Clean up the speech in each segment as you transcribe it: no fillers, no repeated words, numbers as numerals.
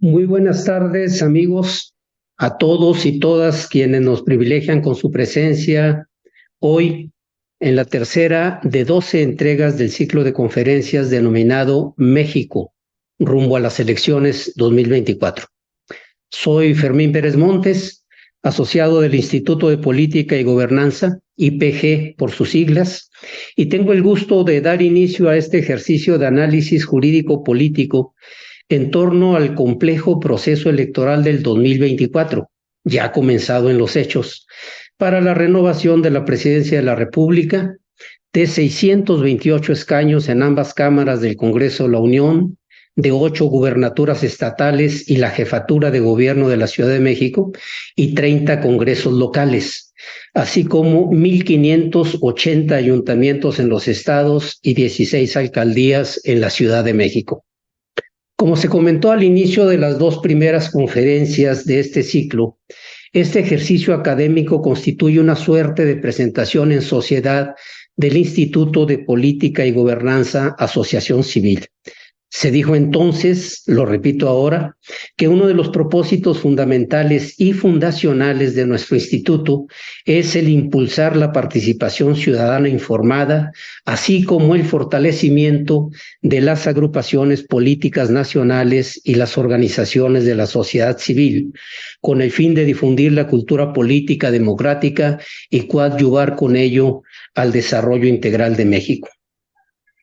Muy buenas tardes, amigos, a todos y todas quienes nos privilegian con su presencia hoy en la tercera de 12 entregas del ciclo de conferencias denominado México, rumbo a las elecciones 2024. Soy Fermín Pérez Montes, asociado del Instituto de Política y Gobernanza, IPG por sus siglas, y tengo el gusto de dar inicio a este ejercicio de análisis jurídico-político en torno al complejo proceso electoral del 2024, ya comenzado en los hechos, para la renovación de la presidencia de la República, de 628 escaños en ambas cámaras del Congreso de la Unión, de 8 gubernaturas estatales y la jefatura de gobierno de la Ciudad de México, y 30 congresos locales, así como 1,580 ayuntamientos en los estados y 16 alcaldías en la Ciudad de México. Como se comentó al inicio de las dos primeras conferencias de este ciclo, este ejercicio académico constituye una suerte de presentación en sociedad del Instituto de Política y Gobernanza Asociación Civil. Se dijo entonces, lo repito ahora, que uno de los propósitos fundamentales y fundacionales de nuestro instituto es el impulsar la participación ciudadana informada, así como el fortalecimiento de las agrupaciones políticas nacionales y las organizaciones de la sociedad civil, con el fin de difundir la cultura política democrática y coadyuvar con ello al desarrollo integral de México.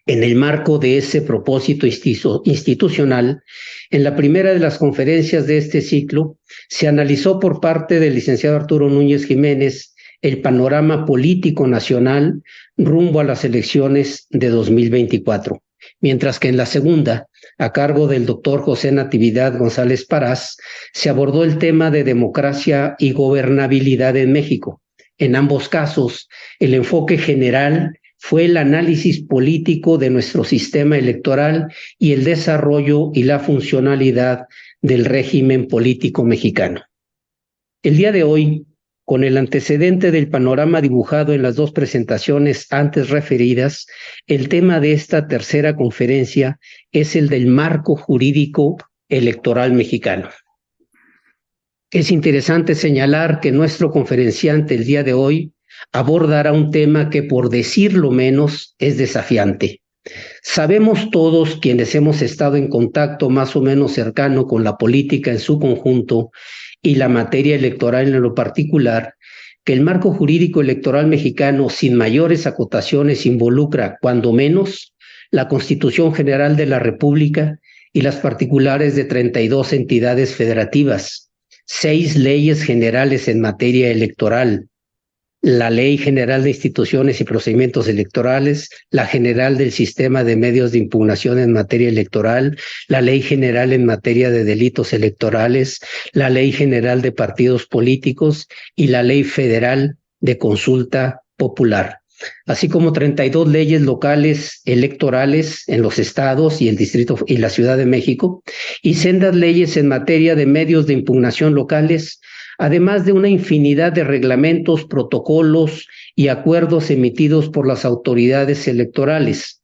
En el marco de ese propósito institucional, en la primera de las conferencias de este ciclo, se analizó por parte del licenciado Arturo Núñez Jiménez el panorama político nacional rumbo a las elecciones de 2024, mientras que en la segunda, a cargo del doctor José Natividad González Parás, se abordó el tema de democracia y gobernabilidad en México. En ambos casos, el enfoque general fue el análisis político de nuestro sistema electoral y el desarrollo y la funcionalidad del régimen político mexicano. El día de hoy, con el antecedente del panorama dibujado en las dos presentaciones antes referidas, el tema de esta tercera conferencia es el del marco jurídico electoral mexicano. Es interesante señalar que nuestro conferenciante el día de hoy abordará un tema que, por decirlo menos, es desafiante. Sabemos todos quienes hemos estado en contacto más o menos cercano con la política en su conjunto y la materia electoral en lo particular, que el marco jurídico electoral mexicano, sin mayores acotaciones, involucra, cuando menos, la Constitución General de la República y las particulares de 32 entidades federativas, 6 leyes generales en materia electoral, la Ley General de Instituciones y Procedimientos Electorales, la General del Sistema de Medios de Impugnación en materia electoral, la Ley General en materia de delitos electorales, la Ley General de Partidos Políticos y la Ley Federal de Consulta Popular, así como 32 leyes locales electorales en los estados y el Distrito y la Ciudad de México, y sendas leyes en materia de medios de impugnación locales, además de una infinidad de reglamentos, protocolos y acuerdos emitidos por las autoridades electorales.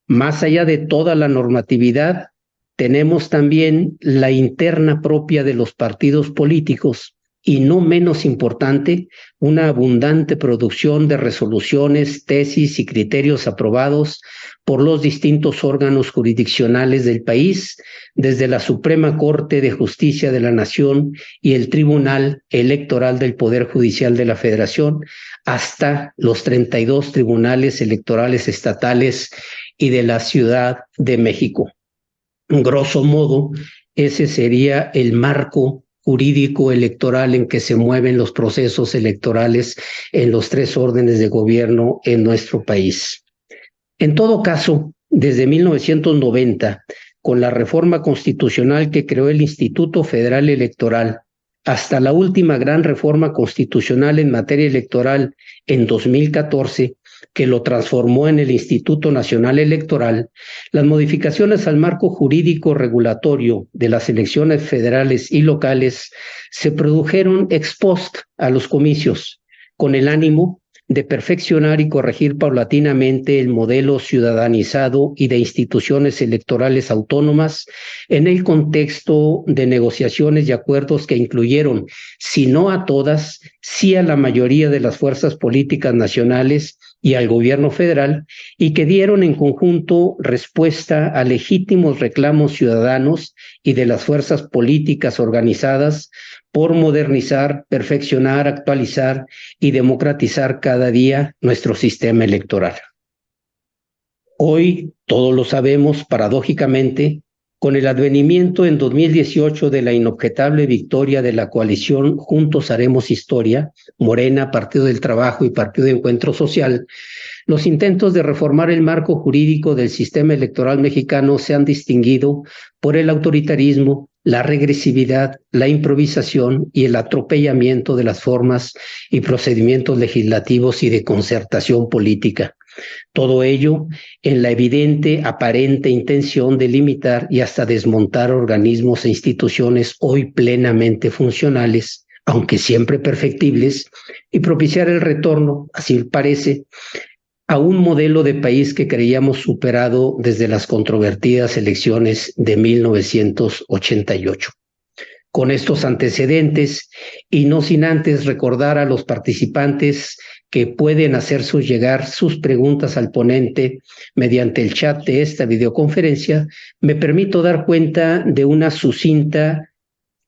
Más allá de toda la normatividad, tenemos también la interna propia de los partidos políticos y, no menos importante, una abundante producción de resoluciones, tesis y criterios aprobados por los distintos órganos jurisdiccionales del país, desde la Suprema Corte de Justicia de la Nación y el Tribunal Electoral del Poder Judicial de la Federación, hasta los 32 tribunales electorales estatales y de la Ciudad de México. Grosso modo, ese sería el marco jurídico electoral en que se mueven los procesos electorales en los 3 órdenes de gobierno en nuestro país. En todo caso, desde 1990, con la reforma constitucional que creó el Instituto Federal Electoral, hasta la última gran reforma constitucional en materia electoral en 2014, que lo transformó en el Instituto Nacional Electoral, las modificaciones al marco jurídico regulatorio de las elecciones federales y locales se produjeron ex post a los comicios, con el ánimo de perfeccionar y corregir paulatinamente el modelo ciudadanizado y de instituciones electorales autónomas en el contexto de negociaciones y acuerdos que incluyeron, si no a todas, sí a la mayoría de las fuerzas políticas nacionales y al gobierno federal, y que dieron en conjunto respuesta a legítimos reclamos ciudadanos y de las fuerzas políticas organizadas por modernizar, perfeccionar, actualizar y democratizar cada día nuestro sistema electoral. Hoy, todos lo sabemos, paradójicamente, con el advenimiento en 2018 de la inobjetable victoria de la coalición Juntos Haremos Historia, Morena, Partido del Trabajo y Partido de Encuentro Social, los intentos de reformar el marco jurídico del sistema electoral mexicano se han distinguido por el autoritarismo, la regresividad, la improvisación y el atropellamiento de las formas y procedimientos legislativos y de concertación política. Todo ello en la evidente, aparente intención de limitar y hasta desmontar organismos e instituciones hoy plenamente funcionales, aunque siempre perfectibles, y propiciar el retorno, así parece, a un modelo de país que creíamos superado desde las controvertidas elecciones de 1988. Con estos antecedentes, y no sin antes recordar a los participantes que pueden hacer llegar sus preguntas al ponente mediante el chat de esta videoconferencia, me permito dar cuenta de una sucinta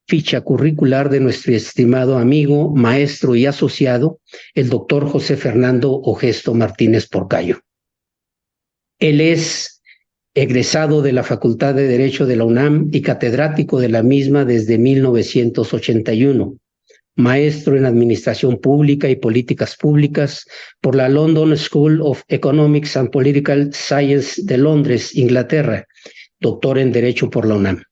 ficha curricular de nuestro estimado amigo, maestro y asociado, el doctor José Fernando Ogesto Martínez Porcayo. Él es egresado de la Facultad de Derecho de la UNAM y catedrático de la misma desde 1981, maestro en Administración Pública y Políticas Públicas por la London School of Economics and Political Science de Londres, Inglaterra, doctor en Derecho por la UNAM.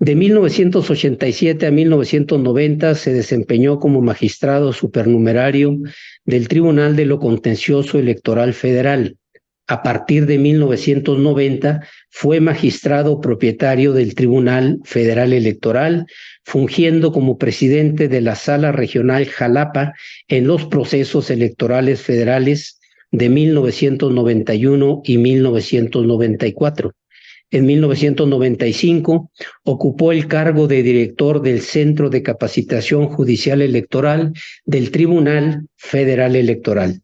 De 1987 a 1990 se desempeñó como magistrado supernumerario del Tribunal de lo Contencioso Electoral Federal. A partir de 1990 fue magistrado propietario del Tribunal Federal Electoral, fungiendo como presidente de la Sala Regional Jalapa en los procesos electorales federales de 1991 y 1994. En 1995 ocupó el cargo de director del Centro de Capacitación Judicial Electoral del Tribunal Federal Electoral.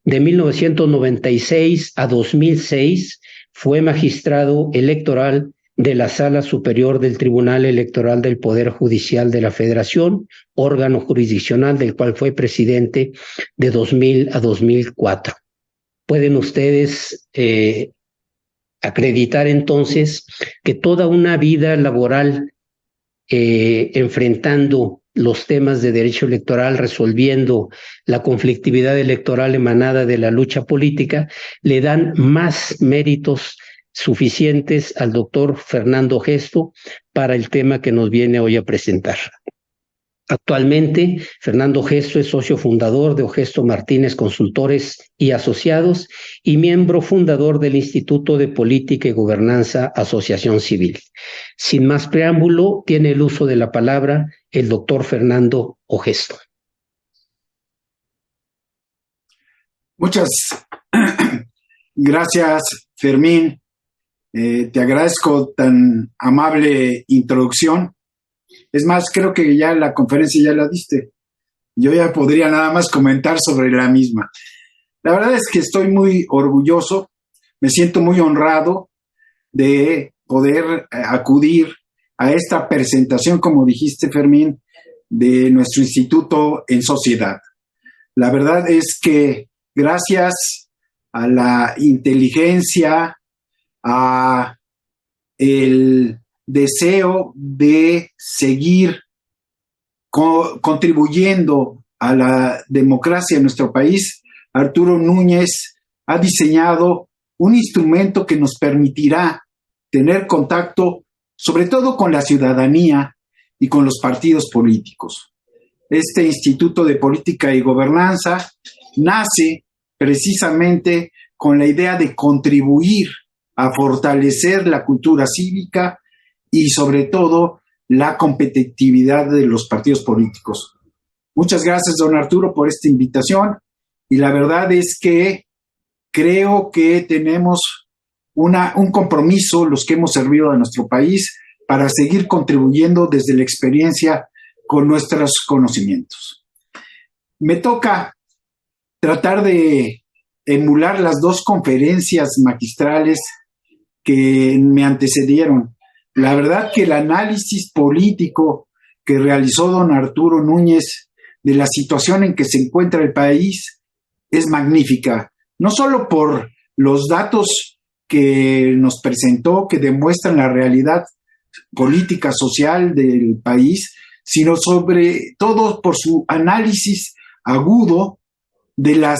De 1996 a 2006 fue magistrado electoral de la Sala Superior del Tribunal Electoral del Poder Judicial de la Federación, órgano jurisdiccional del cual fue presidente de 2000 a 2004. Pueden ustedes acreditar entonces que toda una vida laboral enfrentando los temas de derecho electoral, resolviendo la conflictividad electoral emanada de la lucha política, le dan más méritos suficientes al doctor Fernando Ogesto para el tema que nos viene hoy a presentar. Actualmente, Fernando Ogesto es socio fundador de Ogesto Martínez Consultores y Asociados y miembro fundador del Instituto de Política y Gobernanza Asociación Civil. Sin más preámbulo, tiene el uso de la palabra el doctor Fernando Ogesto. Muchas gracias, Fermín. Te agradezco tan amable introducción. Es más, creo que ya la conferencia ya la diste. Yo ya podría nada más comentar sobre la misma. La verdad es que estoy muy orgulloso, me siento muy honrado de poder acudir a esta presentación, como dijiste, Fermín, de nuestro instituto en sociedad. La verdad es que gracias a la inteligencia, a el deseo de seguir contribuyendo a la democracia en nuestro país, Arturo Núñez ha diseñado un instrumento que nos permitirá tener contacto sobre todo con la ciudadanía y con los partidos políticos. Este Instituto de Política y Gobernanza nace precisamente con la idea de contribuir a fortalecer la cultura cívica y sobre todo la competitividad de los partidos políticos. Muchas gracias, don Arturo, por esta invitación y la verdad es que creo que tenemos un compromiso, los que hemos servido a nuestro país, para seguir contribuyendo desde la experiencia con nuestros conocimientos. Me toca tratar de emular las dos conferencias magistrales que me antecedieron. La verdad que el análisis político que realizó don Arturo Núñez de la situación en que se encuentra el país es magnífica, no solo por los datos que nos presentó, que demuestran la realidad política social del país, sino sobre todo por su análisis agudo de las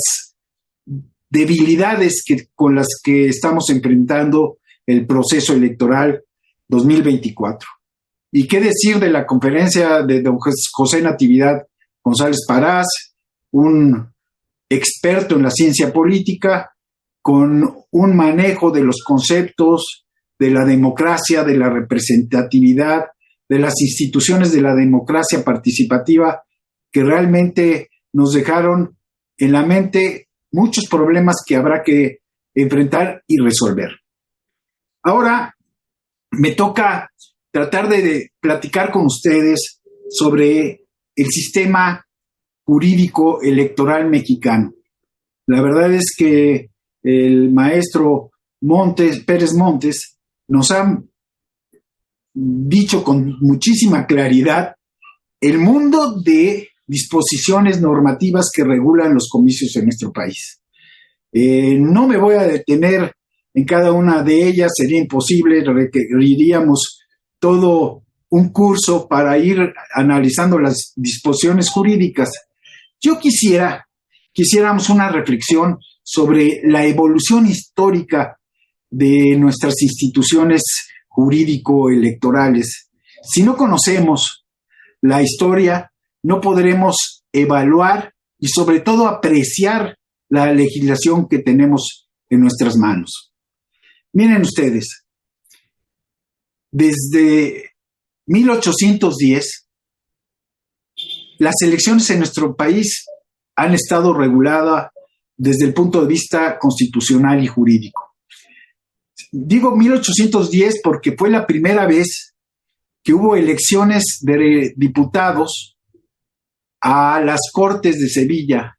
debilidades con las que estamos enfrentando el proceso electoral 2024. ¿Y qué decir de la conferencia de don José Natividad González Parás, un experto en la ciencia política, con un manejo de los conceptos de la democracia, de la representatividad, de las instituciones de la democracia participativa, que realmente nos dejaron en la mente muchos problemas que habrá que enfrentar y resolver. Ahora me toca tratar de platicar con ustedes sobre el sistema jurídico electoral mexicano. La verdad es que el maestro Pérez Montes nos ha dicho con muchísima claridad el mundo de disposiciones normativas que regulan los comicios en nuestro país. No me voy a detener en cada una de ellas, sería imposible, requeriríamos todo un curso para ir analizando las disposiciones jurídicas. Yo quisiéramos una reflexión sobre la evolución histórica de nuestras instituciones jurídico-electorales. Si no conocemos la historia, no podremos evaluar y sobre todo apreciar la legislación que tenemos en nuestras manos. Miren ustedes, desde 1810, las elecciones en nuestro país han estado reguladas desde el punto de vista constitucional y jurídico. Digo 1810 porque fue la primera vez que hubo elecciones de diputados a las Cortes de Sevilla.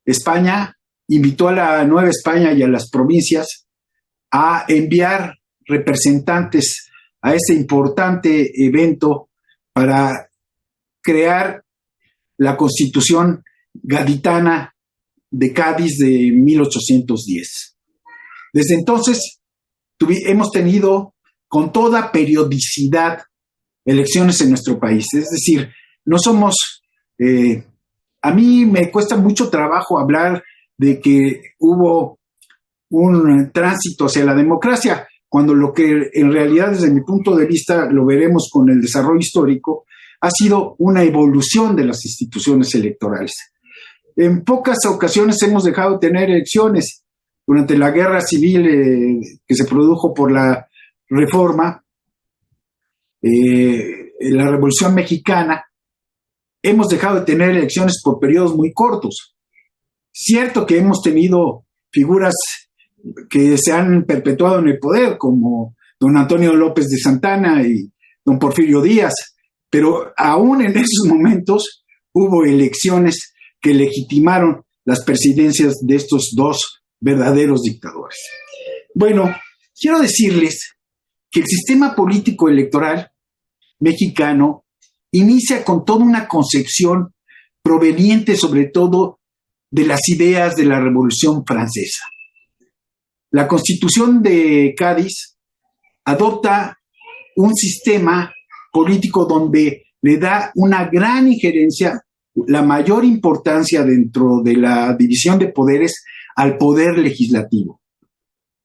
España invitó a la Nueva España y a las provincias a enviar representantes a ese importante evento para crear la Constitución gaditana de Cádiz de 1810. Desde entonces hemos tenido con toda periodicidad elecciones en nuestro país. Es decir, no somos... a mí me cuesta mucho trabajo hablar de que hubo un tránsito hacia la democracia, cuando lo que en realidad desde mi punto de vista, lo veremos con el desarrollo histórico, ha sido una evolución de las instituciones electorales. En pocas ocasiones hemos dejado de tener elecciones. Durante la guerra civil que se produjo por la Reforma, la Revolución Mexicana, hemos dejado de tener elecciones por periodos muy cortos. Cierto que hemos tenido figuras que se han perpetuado en el poder, como don Antonio López de Santana y don Porfirio Díaz, pero aún en esos momentos hubo elecciones que legitimaron las presidencias de estos dos verdaderos dictadores. Bueno, quiero decirles que el sistema político electoral mexicano inicia con toda una concepción proveniente sobre todo de las ideas de la Revolución Francesa. La Constitución de Cádiz adopta un sistema político donde le da una gran injerencia, la mayor importancia dentro de la división de poderes al poder legislativo.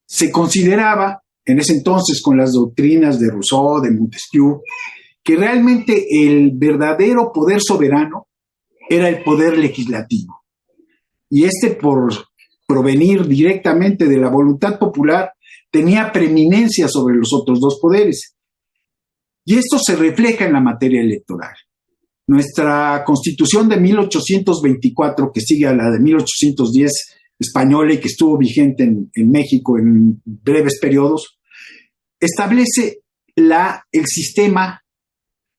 Se consideraba, en ese entonces con las doctrinas de Rousseau, de Montesquieu, que realmente el verdadero poder soberano era el poder legislativo. Y por provenir directamente de la voluntad popular, tenía preeminencia sobre los otros dos poderes. Y esto se refleja en la materia electoral. Nuestra Constitución de 1824, que sigue a la de 1810 española y que estuvo vigente en México en breves periodos, establece el sistema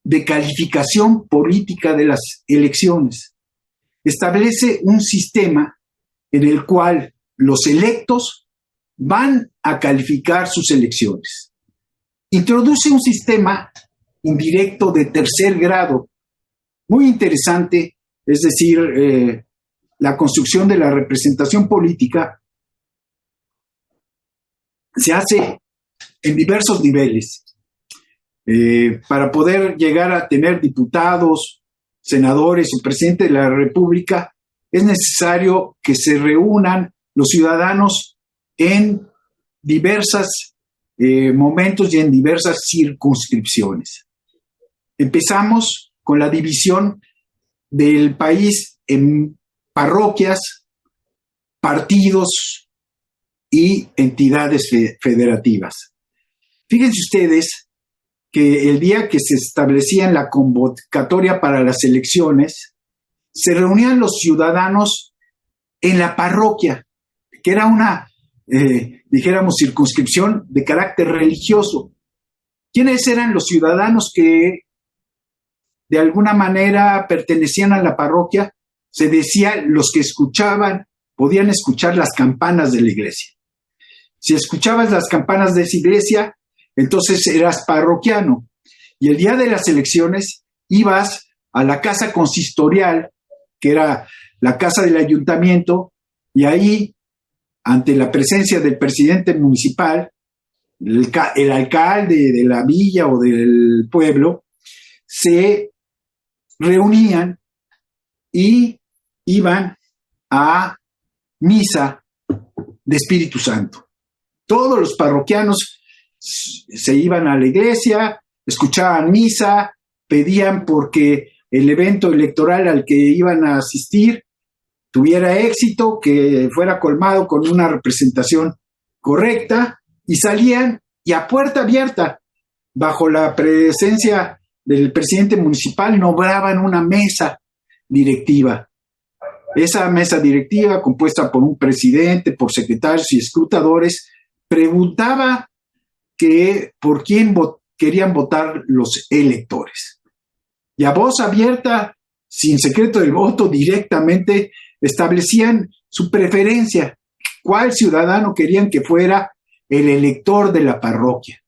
de calificación política de las elecciones. Establece un sistema en el cual los electos van a calificar sus elecciones. Introduce un sistema indirecto de tercer grado, muy interesante, es decir, la construcción de la representación política se hace en diversos niveles. Para poder llegar a tener diputados, senadores o presidente de la República, es necesario que se reúnan los ciudadanos en diversos momentos y en diversas circunscripciones. Empezamos con la división del país en parroquias, partidos y entidades federativas. Fíjense ustedes que el día que se establecía la convocatoria para las elecciones, se reunían los ciudadanos en la parroquia, que era una, dijéramos, circunscripción de carácter religioso. ¿Quiénes eran los ciudadanos que de alguna manera pertenecían a la parroquia? Se decía los que escuchaban, podían escuchar las campanas de la iglesia. Si escuchabas las campanas de esa iglesia, entonces eras parroquiano. Y el día de las elecciones ibas a la casa consistorial, que era la casa del ayuntamiento, y ahí, ante la presencia del presidente municipal, el alcalde de la villa o del pueblo, se reunían y iban a misa de Espíritu Santo. Todos los parroquianos se iban a la iglesia, escuchaban misa, pedían porque el evento electoral al que iban a asistir tuviera éxito, que fuera colmado con una representación correcta, y salían y a puerta abierta, bajo la presencia del presidente municipal, nombraban una mesa directiva. Esa mesa directiva, compuesta por un presidente, por secretarios y escrutadores, preguntaba que por quién querían votar los electores. Y a voz abierta, sin secreto del voto, directamente establecían su preferencia, cuál ciudadano querían que fuera el elector de la parroquia.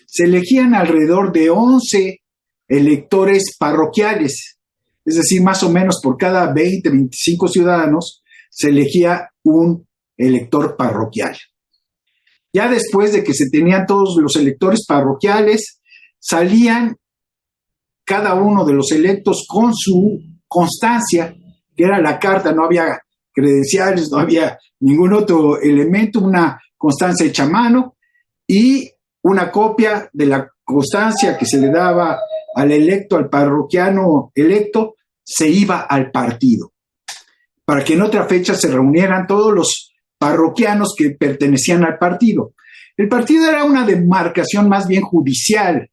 Se elegían alrededor de 11 electores parroquiales, es decir, más o menos por cada 20, 25 ciudadanos se elegía un elector parroquial. Ya después de que se tenían todos los electores parroquiales, salían cada uno de los electos con su constancia, que era la carta, no había credenciales, no había ningún otro elemento, una constancia hecha a mano y una copia de la constancia que se le daba al electo, al parroquiano electo, se iba al partido, para que en otra fecha se reunieran todos los parroquianos que pertenecían al partido. El partido era una demarcación más bien judicial,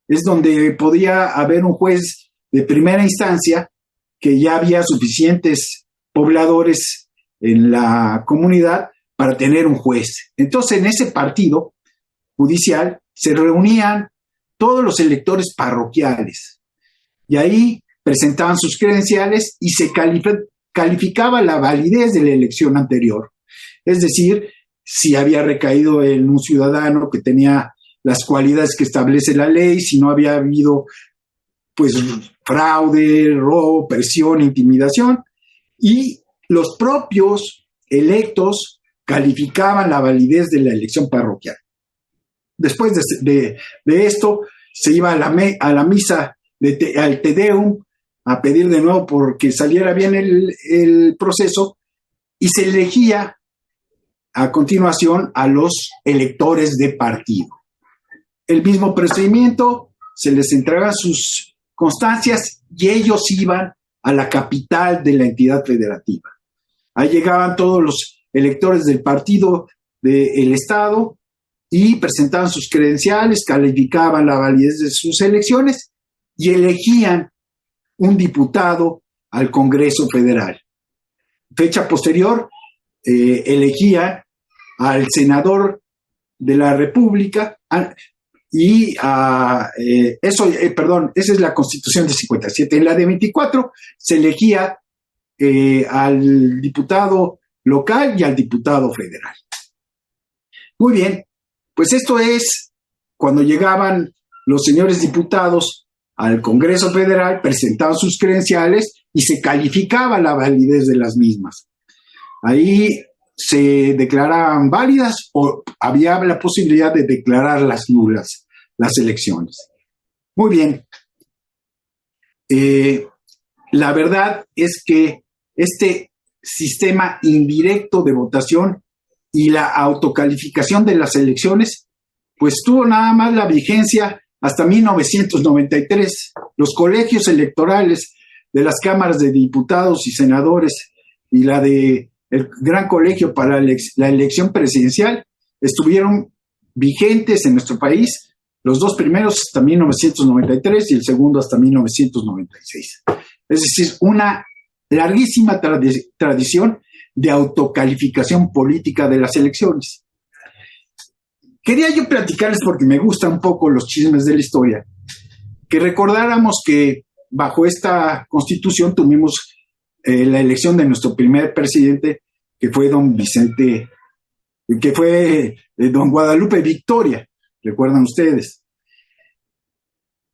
es donde podía haber un juez de primera instancia, que ya había suficientes pobladores en la comunidad para tener un juez. Entonces, en ese partido judicial se reunían todos los electores parroquiales y ahí presentaban sus credenciales y se calificaba la validez de la elección anterior. Es decir, si había recaído en un ciudadano que tenía las cualidades que establece la ley, si no había habido pues fraude, robo, presión, intimidación, y los propios electos calificaban la validez de la elección parroquial. Después de esto se iba a la misa, al Te Deum, a pedir de nuevo porque saliera bien el proceso, y se elegía a continuación a los electores de partido. El mismo procedimiento, se les entregaban sus constancias y ellos iban a la capital de la entidad federativa. Ahí llegaban todos los electores del partido del Estado y presentaban sus credenciales, calificaban la validez de sus elecciones y elegían un diputado al Congreso Federal. Fecha posterior, elegía al senador de la República y esa es la Constitución de 57. En la de 24 se elegía al diputado local y al diputado federal. Muy bien, pues esto es cuando llegaban los señores diputados al Congreso Federal, presentaban sus credenciales y se calificaba la validez de las mismas. Ahí se declaraban válidas o había la posibilidad de declararlas nulas las elecciones. Muy bien. La verdad es que este sistema indirecto de votación y la autocalificación de las elecciones, pues tuvo nada más la vigencia hasta 1993. Los colegios electorales de las cámaras de diputados y senadores y la de el Gran Colegio para la elección presidencial estuvieron vigentes en nuestro país, los dos primeros hasta 1993 y el segundo hasta 1996. Es decir, una larguísima tradición de autocalificación política de las elecciones. Quería yo platicarles, porque me gustan un poco los chismes de la historia, que recordáramos que bajo esta Constitución tuvimos la elección de nuestro primer presidente, que fue don Guadalupe Victoria, ¿recuerdan ustedes?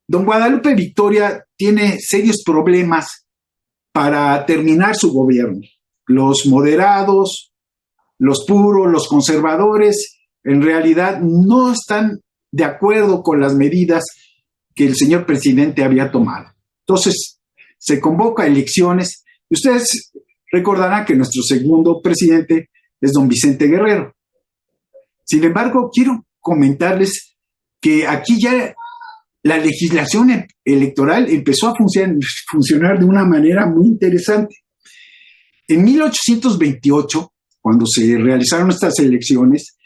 Don Guadalupe Victoria tiene serios problemas para terminar su gobierno. Los moderados, los puros, los conservadores, en realidad no están de acuerdo con las medidas que el señor presidente había tomado. Entonces, se convoca elecciones. Ustedes recordarán que nuestro segundo presidente es don Vicente Guerrero. Sin embargo, quiero comentarles que aquí ya la legislación electoral empezó a funcionar de una manera muy interesante. En 1828, cuando se realizaron estas elecciones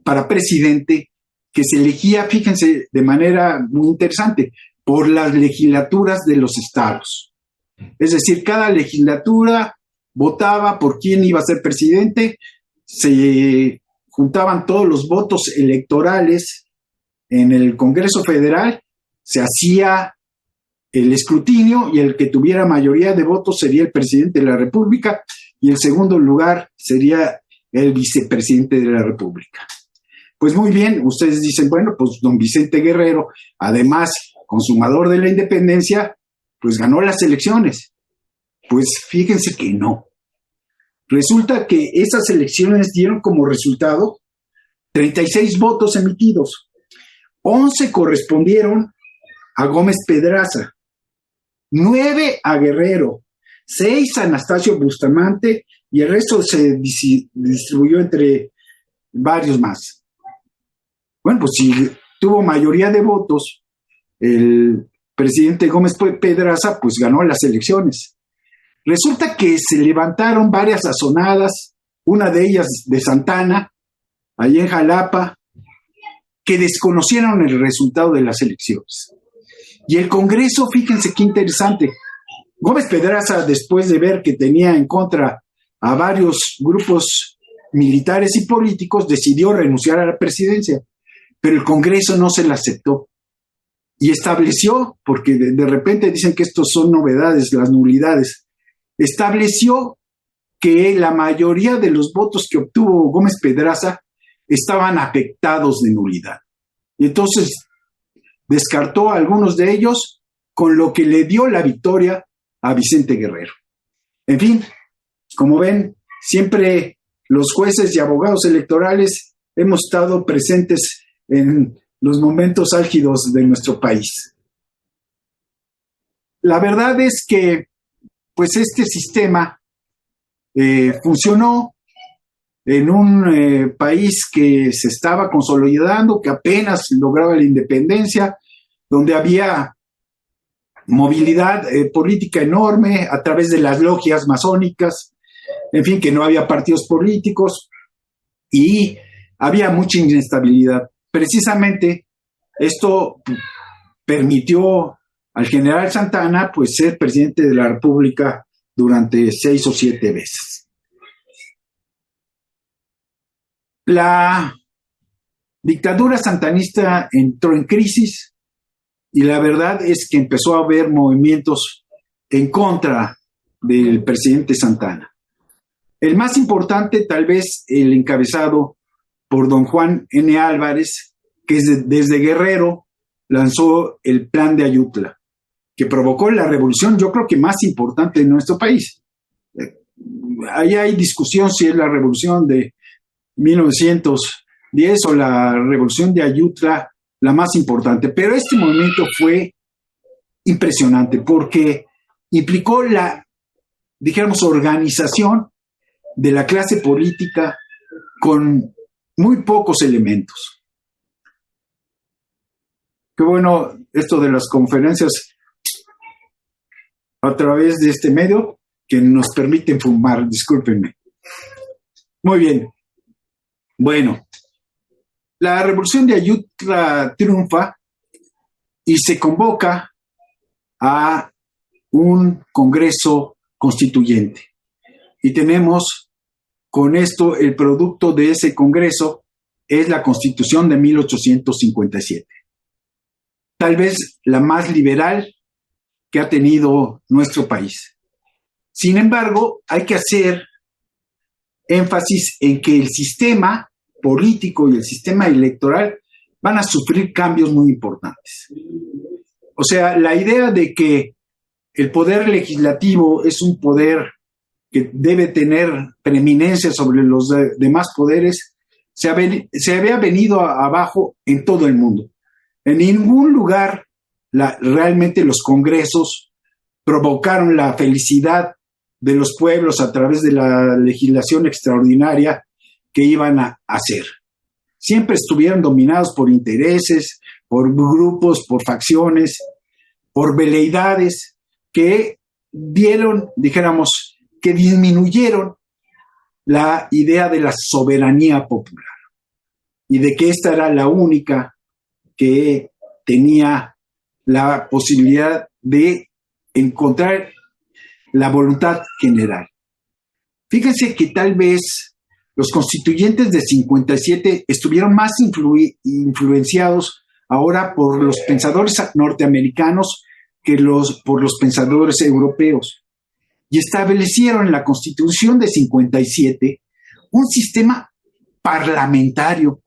para presidente, que se elegía, fíjense, de manera muy interesante, por las legislaturas de los estados. Es decir, cada legislatura votaba por quién iba a ser presidente, se juntaban todos los votos electorales en el Congreso Federal, se hacía el escrutinio y el que tuviera mayoría de votos sería el presidente de la República y el segundo lugar sería el vicepresidente de la República. Pues muy bien, ustedes dicen, bueno, pues don Vicente Guerrero, además consumador de la independencia, pues ganó las elecciones. Pues fíjense que no. Resulta que esas elecciones dieron como resultado 36 votos emitidos. 11 correspondieron a Gómez Pedraza, 9 a Guerrero, 6 a Anastasio Bustamante y el resto se distribuyó entre varios más. Bueno, pues si tuvo mayoría de votos, el presidente Gómez Pedraza pues ganó las elecciones. Resulta que se levantaron varias azonadas, una de ellas de Santana, allí en Jalapa, que desconocieron el resultado de las elecciones. Y el Congreso, fíjense qué interesante, Gómez Pedraza, después de ver que tenía en contra a varios grupos militares y políticos, decidió renunciar a la presidencia, pero el Congreso no se la aceptó y estableció, porque de repente dicen que estos son novedades, las nulidades, estableció que la mayoría de los votos que obtuvo Gómez Pedraza estaban afectados de nulidad. Y entonces descartó a algunos de ellos, con lo que le dio la victoria a Vicente Guerrero. En fin, como ven, siempre los jueces y abogados electorales hemos estado presentes en los momentos álgidos de nuestro país. La verdad es que, pues, este sistema funcionó en un país que se estaba consolidando, que apenas lograba la independencia, donde había movilidad política enorme a través de las logias masónicas, en fin, que no había partidos políticos y había mucha inestabilidad. Precisamente esto permitió al general Santa Anna pues ser presidente de la República durante 6 o 7 veces. La dictadura santanista entró en crisis y la verdad es que empezó a haber movimientos en contra del presidente Santa Anna. El más importante, tal vez, el encabezado por don Juan N. Álvarez, que desde Guerrero lanzó el Plan de Ayutla, que provocó la revolución, yo creo que más importante en nuestro país. Ahí hay discusión si es la revolución de 1910 o la revolución de Ayutla la más importante, pero este movimiento fue impresionante porque implicó la, dijéramos, organización de la clase política con muy pocos elementos. Qué bueno esto de las conferencias a través de este medio que nos permiten fumar, discúlpenme. Muy bien. Bueno, la revolución de Ayutla triunfa y se convoca a un congreso constituyente. Y tenemos con esto el producto de ese congreso es la Constitución de 1857. Tal vez la más liberal que ha tenido nuestro país. Sin embargo, hay que hacer énfasis en que el sistema político y el sistema electoral van a sufrir cambios muy importantes. O sea, la idea de que el poder legislativo es un poder que debe tener preeminencia sobre los demás poderes, se había venido abajo en todo el mundo. En ningún lugar realmente los congresos provocaron la felicidad de los pueblos a través de la legislación extraordinaria que iban a hacer. Siempre estuvieron dominados por intereses, por grupos, por facciones, por veleidades que dieron, dijéramos, que disminuyeron la idea de la soberanía popular y de que esta era la única que tenía la posibilidad de encontrar la voluntad general. Fíjense que tal vez los constituyentes de 57 estuvieron más influenciados ahora por los pensadores norteamericanos que por los pensadores europeos. Y establecieron en la Constitución de 57 un sistema parlamentario.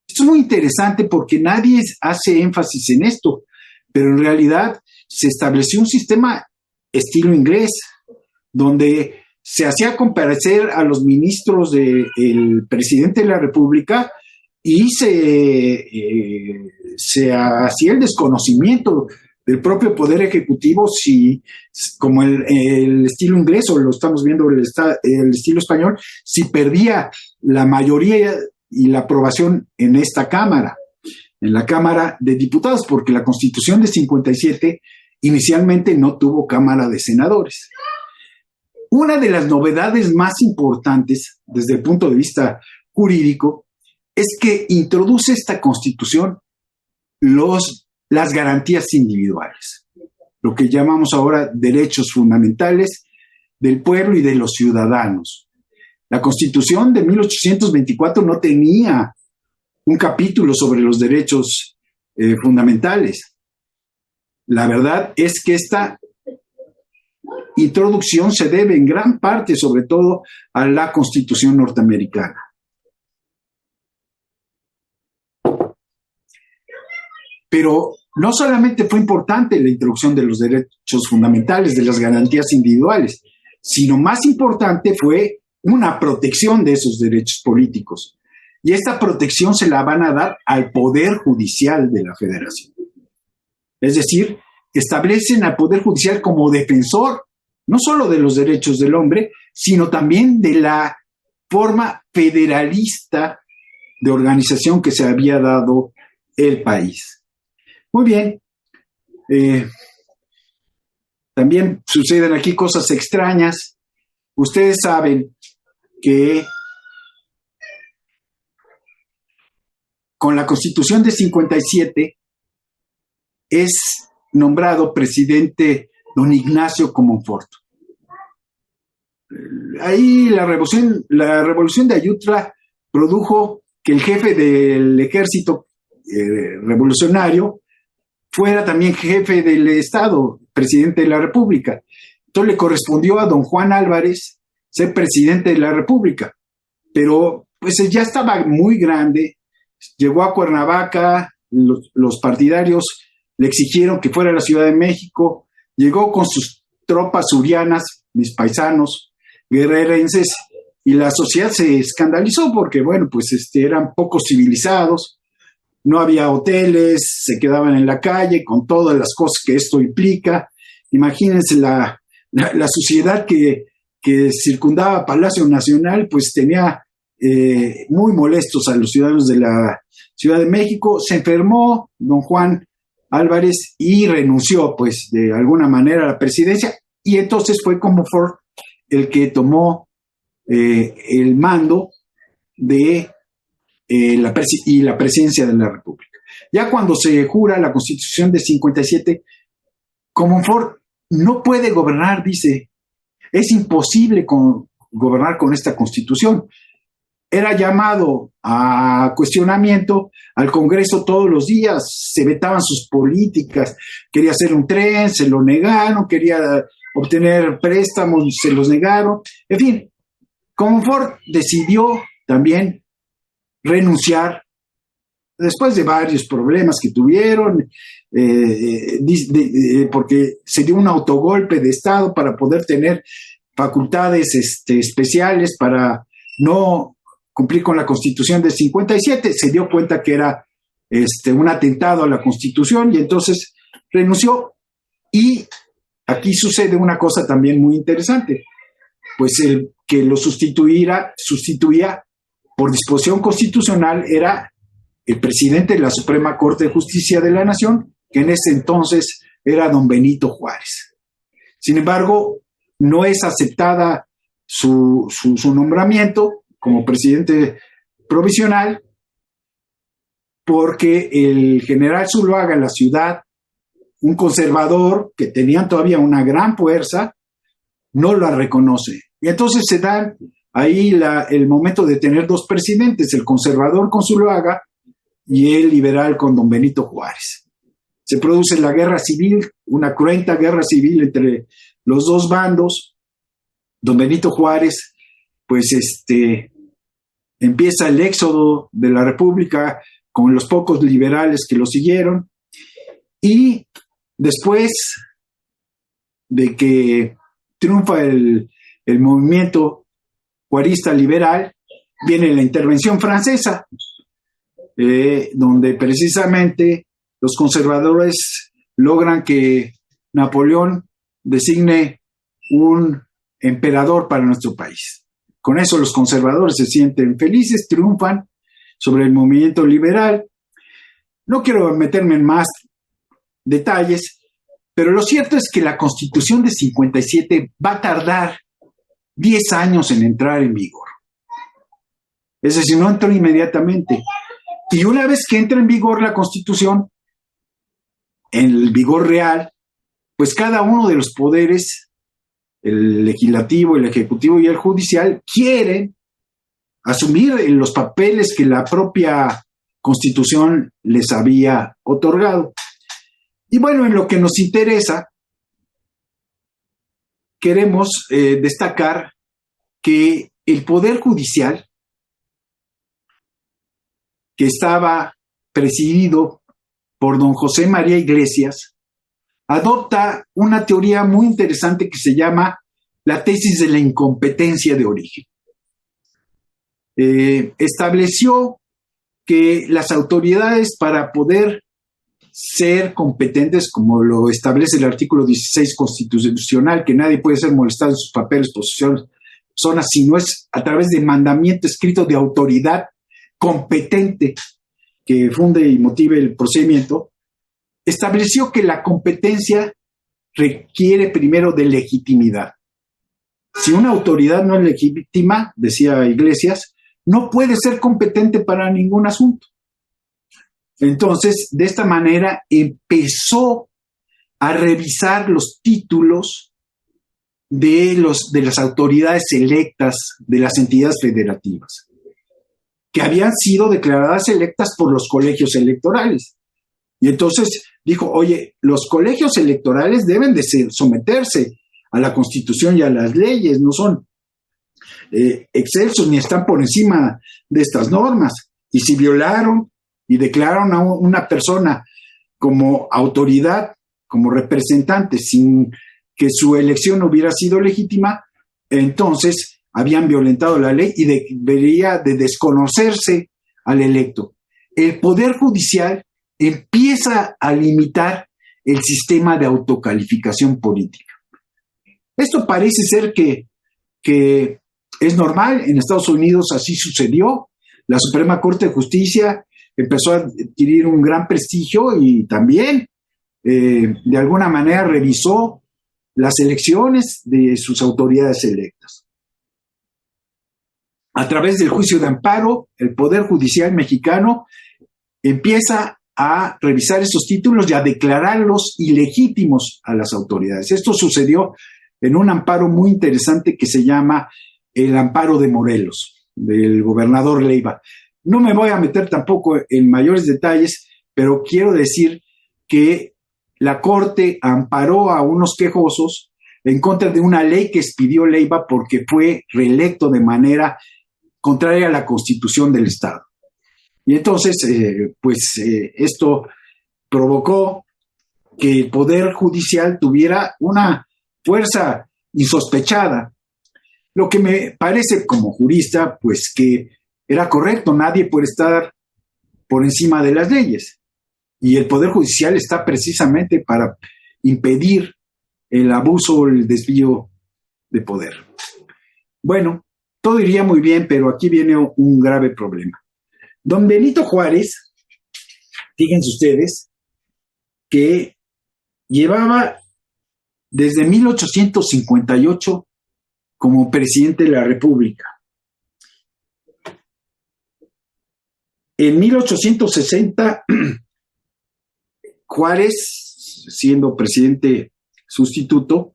Esto es muy interesante porque nadie hace énfasis en esto, pero en realidad se estableció un sistema estilo inglés, donde se hacía comparecer a los ministros del presidente de la República y se hacía el desconocimiento del propio Poder Ejecutivo, si, como el estilo inglés, o lo estamos viendo el estilo español, si perdía la mayoría y la aprobación en esta Cámara, en la Cámara de Diputados, porque la Constitución de 57 inicialmente no tuvo Cámara de Senadores. Una de las novedades más importantes desde el punto de vista jurídico es que introduce esta Constitución las garantías individuales, lo que llamamos ahora derechos fundamentales del pueblo y de los ciudadanos. La Constitución de 1824 no tenía un capítulo sobre los derechos fundamentales. La verdad es que esta introducción se debe en gran parte, sobre todo, a la Constitución norteamericana. Pero no solamente fue importante la introducción de los derechos fundamentales, de las garantías individuales, sino más importante fue una protección de esos derechos políticos. Y esta protección se la van a dar al Poder Judicial de la Federación. Es decir, establecen al Poder Judicial como defensor, no solo de los derechos del hombre, sino también de la forma federalista de organización que se había dado el país. Muy bien. También suceden aquí cosas extrañas. Ustedes saben que con la Constitución de 57 es nombrado presidente don Ignacio Comonfort. Ahí la revolución de Ayutla produjo que el jefe del ejército revolucionario fuera también jefe del Estado, presidente de la República. Entonces le correspondió a don Juan Álvarez ser presidente de la República, pero pues ya estaba muy grande, llegó a Cuernavaca, los partidarios le exigieron que fuera a la Ciudad de México, llegó con sus tropas surianas, mis paisanos, guerrerenses, y la sociedad se escandalizó porque, bueno, pues eran poco civilizados, no había hoteles, se quedaban en la calle con todas las cosas que esto implica. Imagínense la sociedad que circundaba Palacio Nacional, pues tenía muy molestos a los ciudadanos de la Ciudad de México. Se enfermó don Juan Álvarez y renunció, pues, de alguna manera a la presidencia, y entonces fue Comonfort el que tomó el mando de la presidencia de la República. Ya cuando se jura la Constitución de 57, Comonfort no puede gobernar, dice, es imposible gobernar con esta Constitución. Era llamado a cuestionamiento al Congreso todos los días, se vetaban sus políticas, quería hacer un tren, se lo negaron, quería obtener préstamos, se los negaron. En fin, Comonfort decidió también renunciar después de varios problemas que tuvieron, porque se dio un autogolpe de Estado para poder tener facultades especiales para no cumplir con la Constitución del 57. Se dio cuenta que era un atentado a la Constitución y entonces renunció. Y aquí sucede una cosa también muy interesante, pues el que lo sustituía por disposición constitucional era el presidente de la Suprema Corte de Justicia de la Nación, que en ese entonces era don Benito Juárez. Sin embargo, no es aceptada su nombramiento como presidente provisional porque el general Zuloaga en la ciudad, un conservador que tenía todavía una gran fuerza, no la reconoce. Y entonces se da ahí el momento de tener dos presidentes, el conservador con Zuloaga y el liberal con don Benito Juárez. Se produce la guerra civil, una cruenta guerra civil entre los dos bandos. Don Benito Juárez, pues empieza el éxodo de la República con los pocos liberales que lo siguieron, y después de que triunfa el movimiento juarista liberal, viene la intervención francesa, donde precisamente los conservadores logran que Napoleón designe un emperador para nuestro país. Con eso los conservadores se sienten felices, triunfan sobre el movimiento liberal. No quiero meterme en más detalles, pero lo cierto es que la Constitución de 57 va a tardar 10 años en entrar en vigor. Es decir, no entró inmediatamente. Y una vez que entra en vigor la Constitución, en el vigor real, pues cada uno de los poderes, el legislativo, el ejecutivo y el judicial, quieren asumir los papeles que la propia Constitución les había otorgado. Y bueno, en lo que nos interesa, queremos destacar que el Poder Judicial, que estaba presidido por don José María Iglesias, adopta una teoría muy interesante que se llama la tesis de la incompetencia de origen. Estableció que las autoridades, para poder ser competentes, como lo establece el artículo 16 constitucional, que nadie puede ser molestado en sus papeles, posiciones, zonas, si no es a través de mandamiento escrito de autoridad competente que funde y motive el procedimiento, estableció que la competencia requiere primero de legitimidad. Si una autoridad no es legítima, decía Iglesias, no puede ser competente para ningún asunto. Entonces, de esta manera empezó a revisar los títulos de las autoridades electas de las entidades federativas, que habían sido declaradas electas por los colegios electorales. Y entonces dijo, oye, los colegios electorales deben de someterse a la Constitución y a las leyes, no son excelsos ni están por encima de estas normas. Y si violaron y declararon a una persona como autoridad, como representante, sin que su elección hubiera sido legítima, entonces habían violentado la ley y debería de desconocerse al electo. El Poder Judicial empieza a limitar el sistema de autocalificación política. Esto parece ser que es normal. En Estados Unidos así sucedió. La Suprema Corte de Justicia empezó a adquirir un gran prestigio y también, de alguna manera, revisó las elecciones de sus autoridades electas. A través del juicio de amparo, el Poder Judicial mexicano empieza a revisar esos títulos y a declararlos ilegítimos a las autoridades. Esto sucedió en un amparo muy interesante que se llama el amparo de Morelos, del gobernador Leiva. No me voy a meter tampoco en mayores detalles, pero quiero decir que la Corte amparó a unos quejosos en contra de una ley que expidió Leiva porque fue reelecto de manera contraria a la Constitución del Estado. Y entonces, esto provocó que el Poder Judicial tuviera una fuerza insospechada. Lo que me parece como jurista, pues que era correcto, nadie puede estar por encima de las leyes. Y el Poder Judicial está precisamente para impedir el abuso o el desvío de poder. Bueno, todo iría muy bien, pero aquí viene un grave problema. Don Benito Juárez, fíjense ustedes, que llevaba desde 1858 como presidente de la República. En 1860, Juárez, siendo presidente sustituto,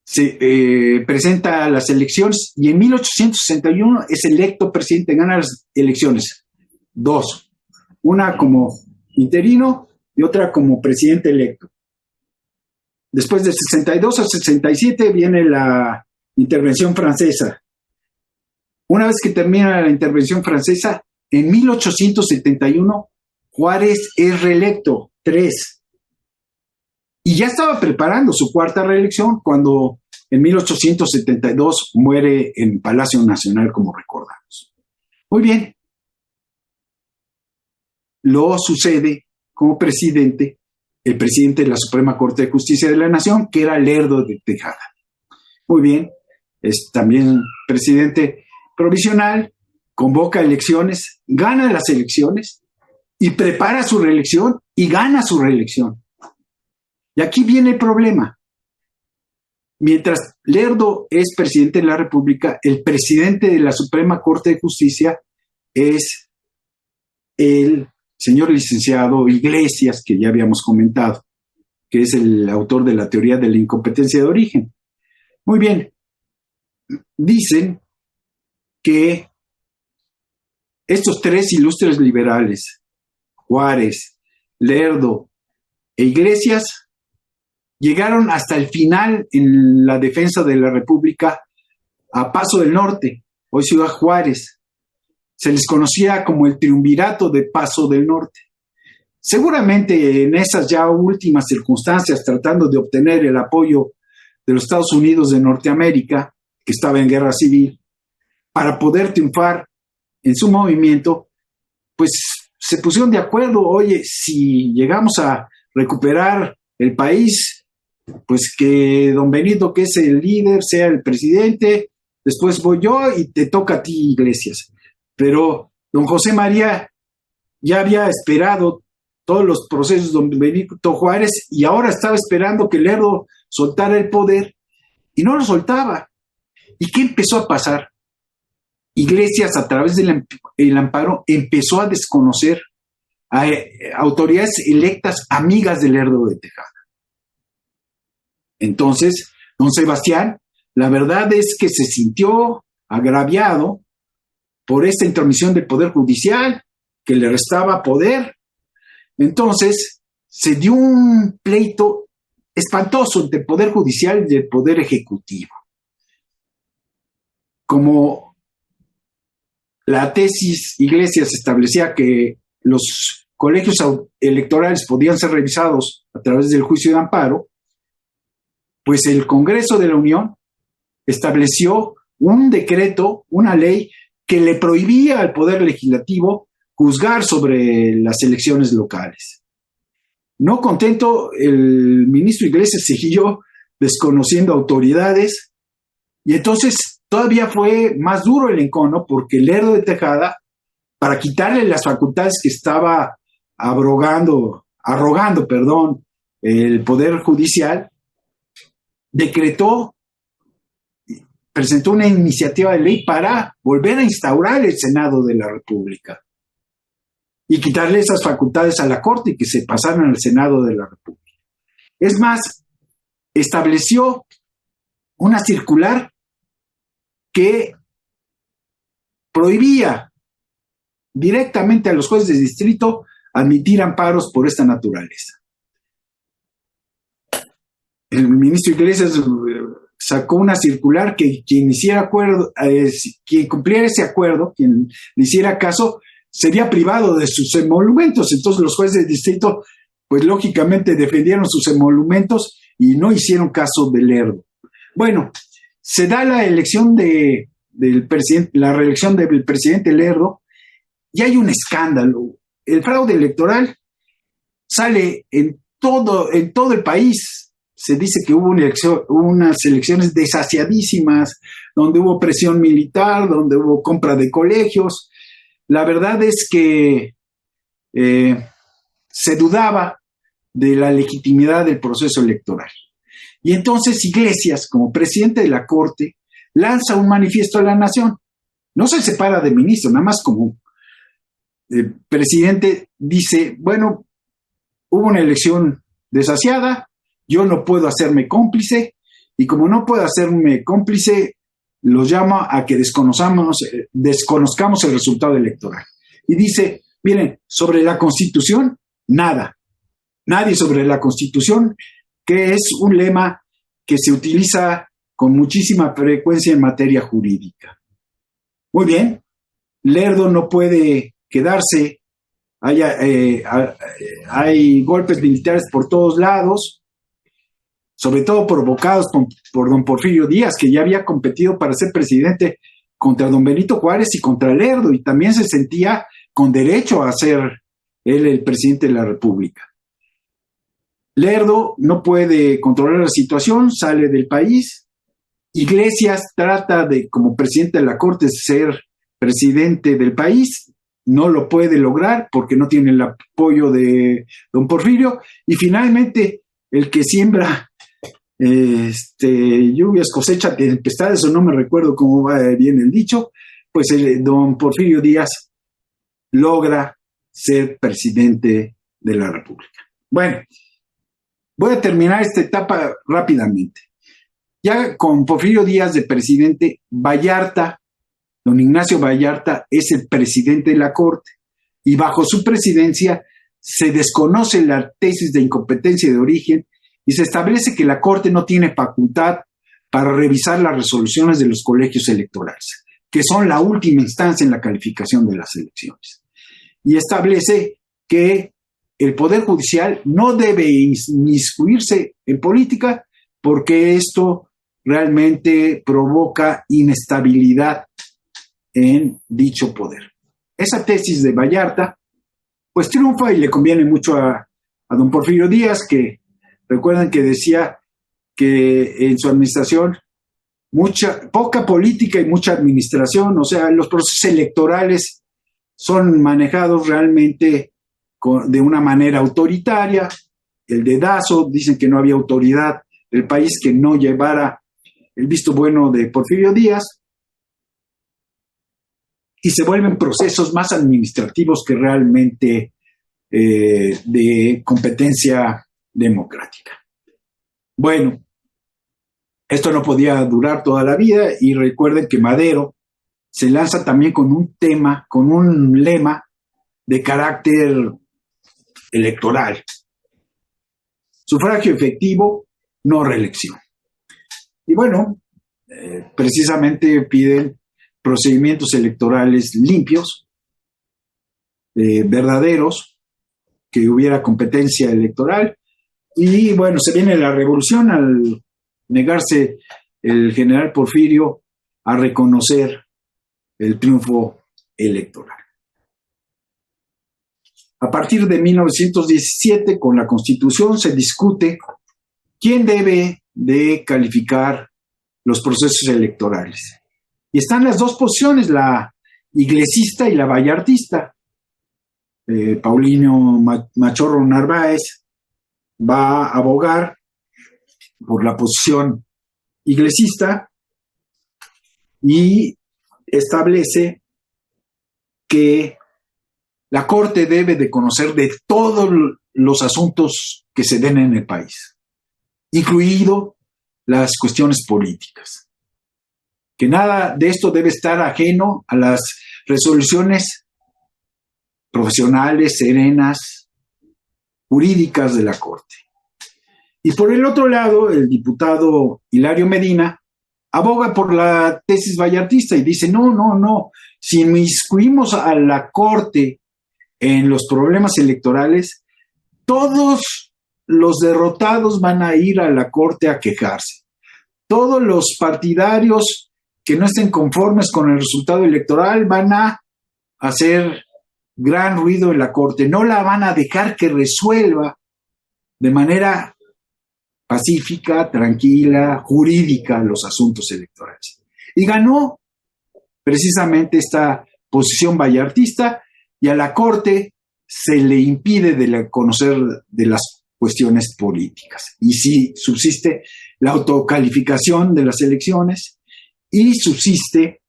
se presenta a las elecciones y en 1861 es electo presidente, gana las elecciones. Dos, una como interino y otra como presidente electo. Después de 62 a 67 viene la intervención francesa. Una vez que termina la intervención francesa, en 1871 Juárez es reelecto, 3. Y ya estaba preparando su cuarta reelección cuando en 1872 muere en Palacio Nacional, como recordamos. Muy bien. Lo sucede como presidente el presidente de la Suprema Corte de Justicia de la Nación, que era Lerdo de Tejada. Muy bien. Es también presidente provisional, convoca elecciones, gana las elecciones y prepara su reelección y gana su reelección. Y aquí viene el problema. Mientras Lerdo es presidente de la República, el presidente de la Suprema Corte de Justicia es el señor licenciado Iglesias, que ya habíamos comentado, que es el autor de la teoría de la incompetencia de origen. Muy bien. Dicen que estos 3 ilustres liberales, Juárez, Lerdo e Iglesias, llegaron hasta el final en la defensa de la República a Paso del Norte, hoy Ciudad Juárez. Se les conocía como el triunvirato de Paso del Norte. Seguramente en esas ya últimas circunstancias, tratando de obtener el apoyo de los Estados Unidos de Norteamérica, que estaba en guerra civil, para poder triunfar en su movimiento, pues se pusieron de acuerdo, oye, si llegamos a recuperar el país, pues que don Benito, que es el líder, sea el presidente, después voy yo y te toca a ti, Iglesias. Pero don José María ya había esperado todos los procesos de don Benito Juárez y ahora estaba esperando que Lerdo soltara el poder y no lo soltaba. ¿Y qué empezó a pasar? Iglesias, a través del amparo, empezó a desconocer a autoridades electas amigas de Lerdo de Tejada. Entonces, don Sebastián, la verdad es que se sintió agraviado por esta intromisión del Poder Judicial, que le restaba poder. Entonces, se dio un pleito espantoso entre el Poder Judicial y el Poder Ejecutivo. Como la tesis Iglesias establecía que los colegios electorales podían ser revisados a través del juicio de amparo, pues el Congreso de la Unión estableció un decreto, una ley que le prohibía al Poder Legislativo juzgar sobre las elecciones locales. No contento, el ministro Iglesias siguió desconociendo autoridades y entonces todavía fue más duro el encono porque Lerdo de Tejada, para quitarle las facultades que estaba arrogando, el Poder Judicial, presentó una iniciativa de ley para volver a instaurar el Senado de la República y quitarle esas facultades a la Corte y que se pasaran al Senado de la República. Es más, estableció una circular que prohibía directamente a los jueces de distrito admitir amparos por esta naturaleza. El ministro Iglesias sacó una circular que quien cumpliera ese acuerdo, quien le hiciera caso, sería privado de sus emolumentos. Entonces los jueces de distrito, pues lógicamente defendieron sus emolumentos y no hicieron caso de Lerdo. Bueno, se da la elección la reelección del presidente Lerdo y hay un escándalo. El fraude electoral sale en todo el país. Se dice que hubo unas elecciones desasiadísimas, donde hubo presión militar, donde hubo compra de colegios. La verdad es que se dudaba de la legitimidad del proceso electoral. Y entonces Iglesias, como presidente de la Corte, lanza un manifiesto a la nación. No se separa de ministro, nada más como presidente dice, bueno, hubo una elección desasiada, yo no puedo hacerme cómplice, y como no puedo hacerme cómplice, los llama a que desconozcamos el resultado electoral. Y dice, miren, sobre la Constitución, nada. Nadie sobre la Constitución, que es un lema que se utiliza con muchísima frecuencia en materia jurídica. Muy bien, Lerdo no puede quedarse, hay golpes militares por todos lados, sobre todo provocados por don Porfirio Díaz, que ya había competido para ser presidente contra don Benito Juárez y contra Lerdo, y también se sentía con derecho a ser él el presidente de la República. Lerdo no puede controlar la situación, sale del país. Iglesias trata de, como presidente de la Corte, ser presidente del país, no lo puede lograr porque no tiene el apoyo de don Porfirio, y finalmente el que siembra lluvias cosecha tempestades, o no me recuerdo cómo va bien el dicho, pues don Porfirio Díaz logra ser presidente de la República. Bueno, voy a terminar esta etapa rápidamente. Ya con Porfirio Díaz de presidente, don Ignacio Vallarta es el presidente de la Corte, y bajo su presidencia se desconoce la tesis de incompetencia de origen y se establece que la Corte no tiene facultad para revisar las resoluciones de los colegios electorales, que son la última instancia en la calificación de las elecciones. Y establece que el Poder Judicial no debe inmiscuirse en política porque esto realmente provoca inestabilidad en dicho poder. Esa tesis de Vallarta pues triunfa y le conviene mucho a don Porfirio Díaz, que recuerdan que decía que en su administración poca política y mucha administración, o sea, los procesos electorales son manejados realmente de una manera autoritaria. El dedazo, dicen que no había autoridad del país que no llevara el visto bueno de Porfirio Díaz, y se vuelven procesos más administrativos que realmente de competencia democrática. Bueno, Esto no podía durar toda la vida y recuerden que Madero se lanza también con un tema, con un lema de carácter electoral. Sufragio efectivo, no reelección. Y bueno, precisamente piden procedimientos electorales limpios, verdaderos, que hubiera competencia electoral. Y bueno, se viene la revolución al negarse el general Porfirio a reconocer el triunfo electoral. A partir de 1917, con la Constitución, se discute quién debe de calificar los procesos electorales. Y están las dos posiciones, la iglesista y la vallartista. Paulino Machorro Narváez va a abogar por la posición iglesista y establece que la Corte debe de conocer de todos los asuntos que se den en el país, incluido las cuestiones políticas. Que nada de esto debe estar ajeno a las resoluciones profesionales, serenas, jurídicas de la Corte. Y por el otro lado, el diputado Hilario Medina aboga por la tesis vallartista y dice, no, si inmiscuimos a la Corte en los problemas electorales, todos los derrotados van a ir a la Corte a quejarse. Todos los partidarios que no estén conformes con el resultado electoral van a hacer gran ruido en la Corte. No la van a dejar que resuelva de manera pacífica, tranquila, jurídica los asuntos electorales. Y ganó precisamente esta posición vallartista y a la Corte se le impide conocer de las cuestiones políticas. Y sí subsiste la autocalificación de las elecciones y subsiste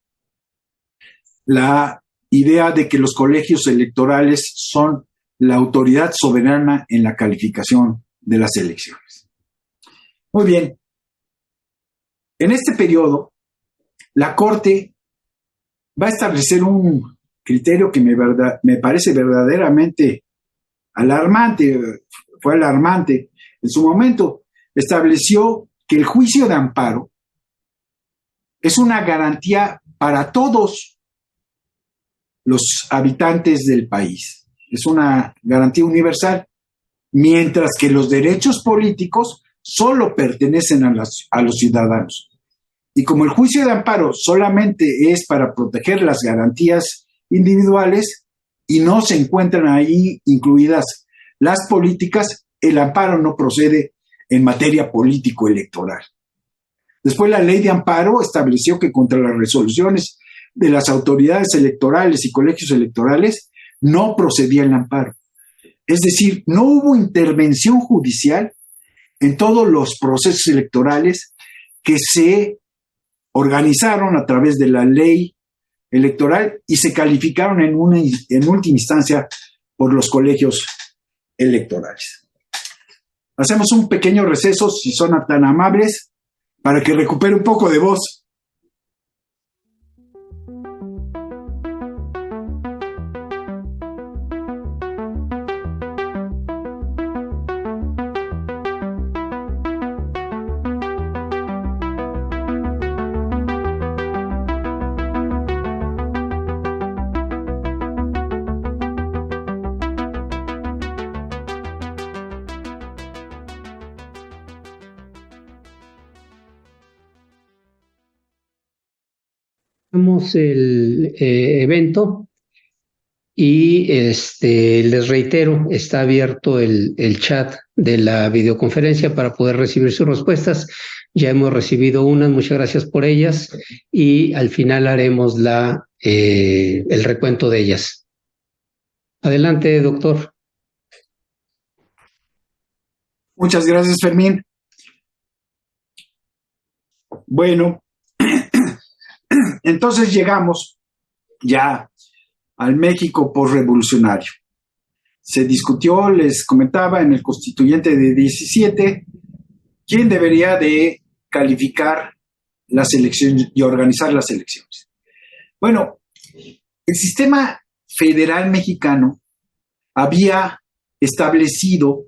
la idea de que los colegios electorales son la autoridad soberana en la calificación de las elecciones. Muy bien. En este periodo, la Corte va a establecer un criterio que me parece verdaderamente alarmante, fue alarmante. En su momento estableció que el juicio de amparo es una garantía para todos los habitantes del país. Es una garantía universal, mientras que los derechos políticos solo pertenecen a los ciudadanos. Y como el juicio de amparo solamente es para proteger las garantías individuales y no se encuentran ahí incluidas las políticas, el amparo no procede en materia político-electoral. Después la ley de amparo estableció que contra las resoluciones de las autoridades electorales y colegios electorales no procedía el amparo. Es decir, no hubo intervención judicial en todos los procesos electorales que se organizaron a través de la ley electoral y se calificaron en última instancia por los colegios electorales. Hacemos un pequeño receso, si son tan amables, para que recupere un poco de voz. El evento y les reitero, está abierto el chat de la videoconferencia para poder recibir sus respuestas. Ya hemos recibido unas, muchas gracias por ellas y al final haremos el recuento de ellas. Adelante, doctor. Muchas gracias, Fermín. Bueno, entonces llegamos ya al México posrevolucionario. Se discutió, les comentaba, en el constituyente de 17, quién debería de calificar las elecciones y organizar las elecciones. Bueno, el sistema federal mexicano había establecido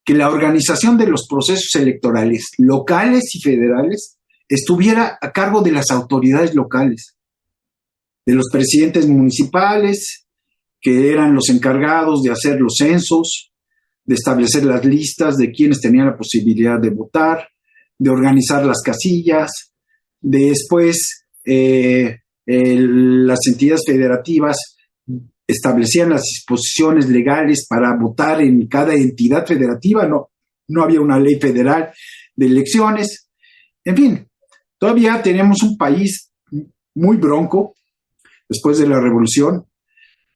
que la organización de los procesos electorales locales y federales estuviera a cargo de las autoridades locales, de los presidentes municipales, que eran los encargados de hacer los censos, de establecer las listas de quienes tenían la posibilidad de votar, de organizar las casillas, de después las entidades federativas establecían las disposiciones legales para votar en cada entidad federativa, no había una ley federal de elecciones. En fin, todavía tenemos un país muy bronco después de la revolución.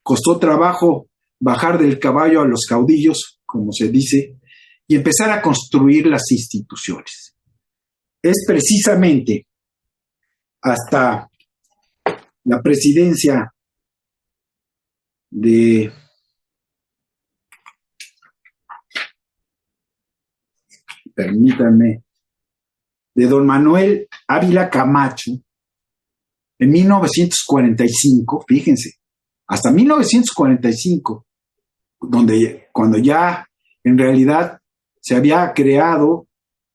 Costó trabajo bajar del caballo a los caudillos, como se dice, y empezar a construir las instituciones. Es precisamente hasta la presidencia de don Manuel Ávila Camacho, en 1945, fíjense, hasta 1945, cuando ya en realidad se había creado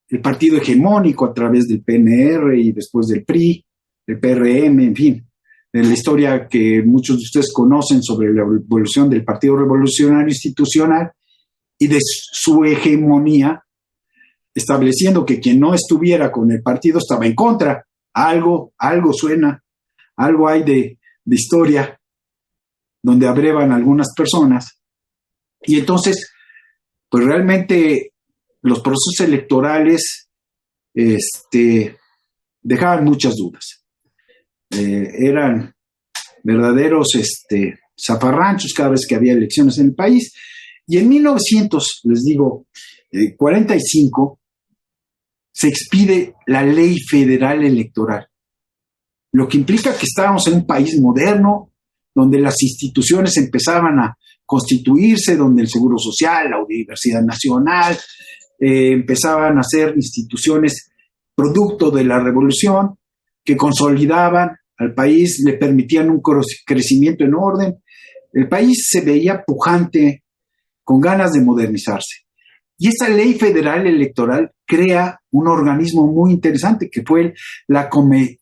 el partido hegemónico a través del PNR y después del PRI, el PRM, en fin, de la historia que muchos de ustedes conocen sobre la evolución del Partido Revolucionario Institucional y de su hegemonía, estableciendo que quien no estuviera con el partido estaba en contra. Algo suena, algo hay de historia donde abrevan algunas personas. Y entonces, pues realmente los procesos electorales dejaban muchas dudas. Eran verdaderos zafarranchos cada vez que había elecciones en el país. Y en 1945, se expide la Ley Federal Electoral, lo que implica que estábamos en un país moderno, donde las instituciones empezaban a constituirse, donde el Seguro Social, la Universidad Nacional, empezaban a ser instituciones producto de la revolución, que consolidaban al país, le permitían un crecimiento en orden. El país se veía pujante, con ganas de modernizarse. Y esa Ley Federal Electoral crea un organismo muy interesante, que fue la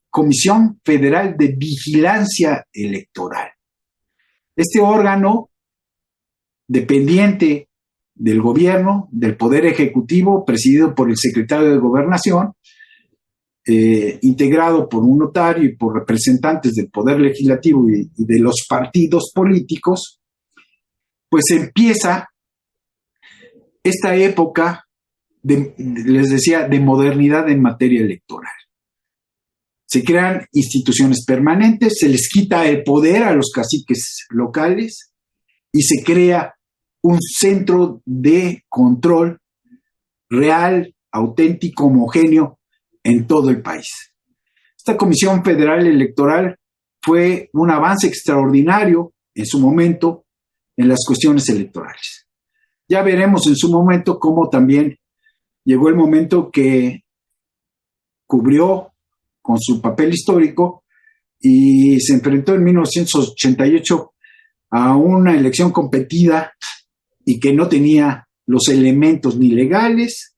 Comisión Federal de Vigilancia Electoral. Este órgano, dependiente del gobierno, del Poder Ejecutivo, presidido por el secretario de Gobernación, integrado por un notario y por representantes del Poder Legislativo y de los partidos políticos, pues empieza esta época, les decía, de modernidad en materia electoral. Se crean instituciones permanentes, se les quita el poder a los caciques locales y se crea un centro de control real, auténtico, homogéneo en todo el país. Esta Comisión Federal Electoral fue un avance extraordinario en su momento en las cuestiones electorales. Ya veremos en su momento cómo también llegó el momento que cubrió con su papel histórico y se enfrentó en 1988 a una elección competida y que no tenía los elementos ni legales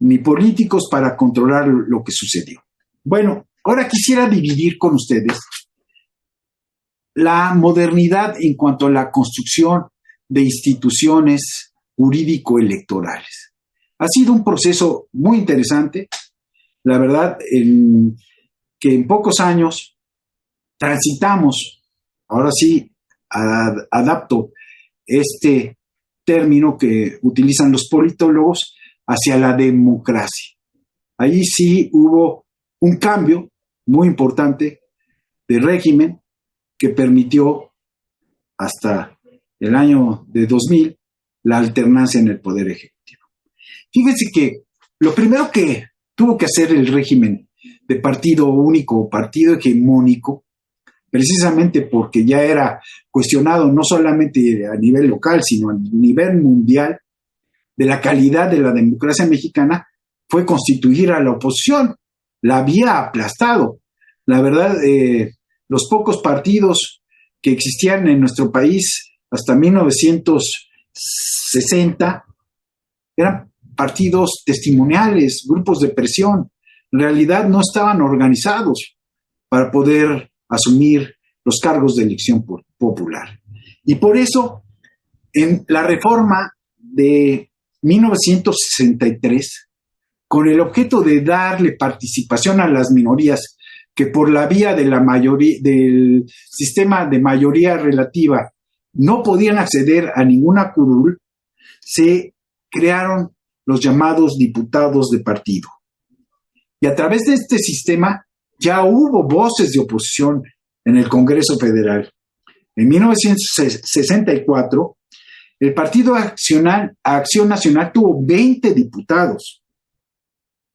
ni políticos para controlar lo que sucedió. Bueno, ahora quisiera dividir con ustedes la modernidad en cuanto a la construcción de instituciones jurídico-electorales. Ha sido un proceso muy interesante, la verdad, que en pocos años transitamos, ahora sí, adapto este término que utilizan los politólogos, hacia la democracia. Allí sí hubo un cambio muy importante de régimen que permitió hasta el año de 2000 la alternancia en el Poder Ejecutivo. Fíjense que lo primero que tuvo que hacer el régimen de partido único o partido hegemónico, precisamente porque ya era cuestionado no solamente a nivel local, sino a nivel mundial, de la calidad de la democracia mexicana, fue constituir a la oposición. La había aplastado. La verdad, los pocos partidos que existían en nuestro país hasta 1960 eran partidos testimoniales, grupos de presión. En realidad no estaban organizados para poder asumir los cargos de elección popular. Y por eso, en la reforma de 1963, con el objeto de darle participación a las minorías que por la vía de la mayoría, del sistema de mayoría relativa no podían acceder a ninguna curul, se crearon los llamados diputados de partido. Y a través de este sistema ya hubo voces de oposición en el Congreso Federal. En 1964, el Partido Acción Nacional tuvo 20 diputados,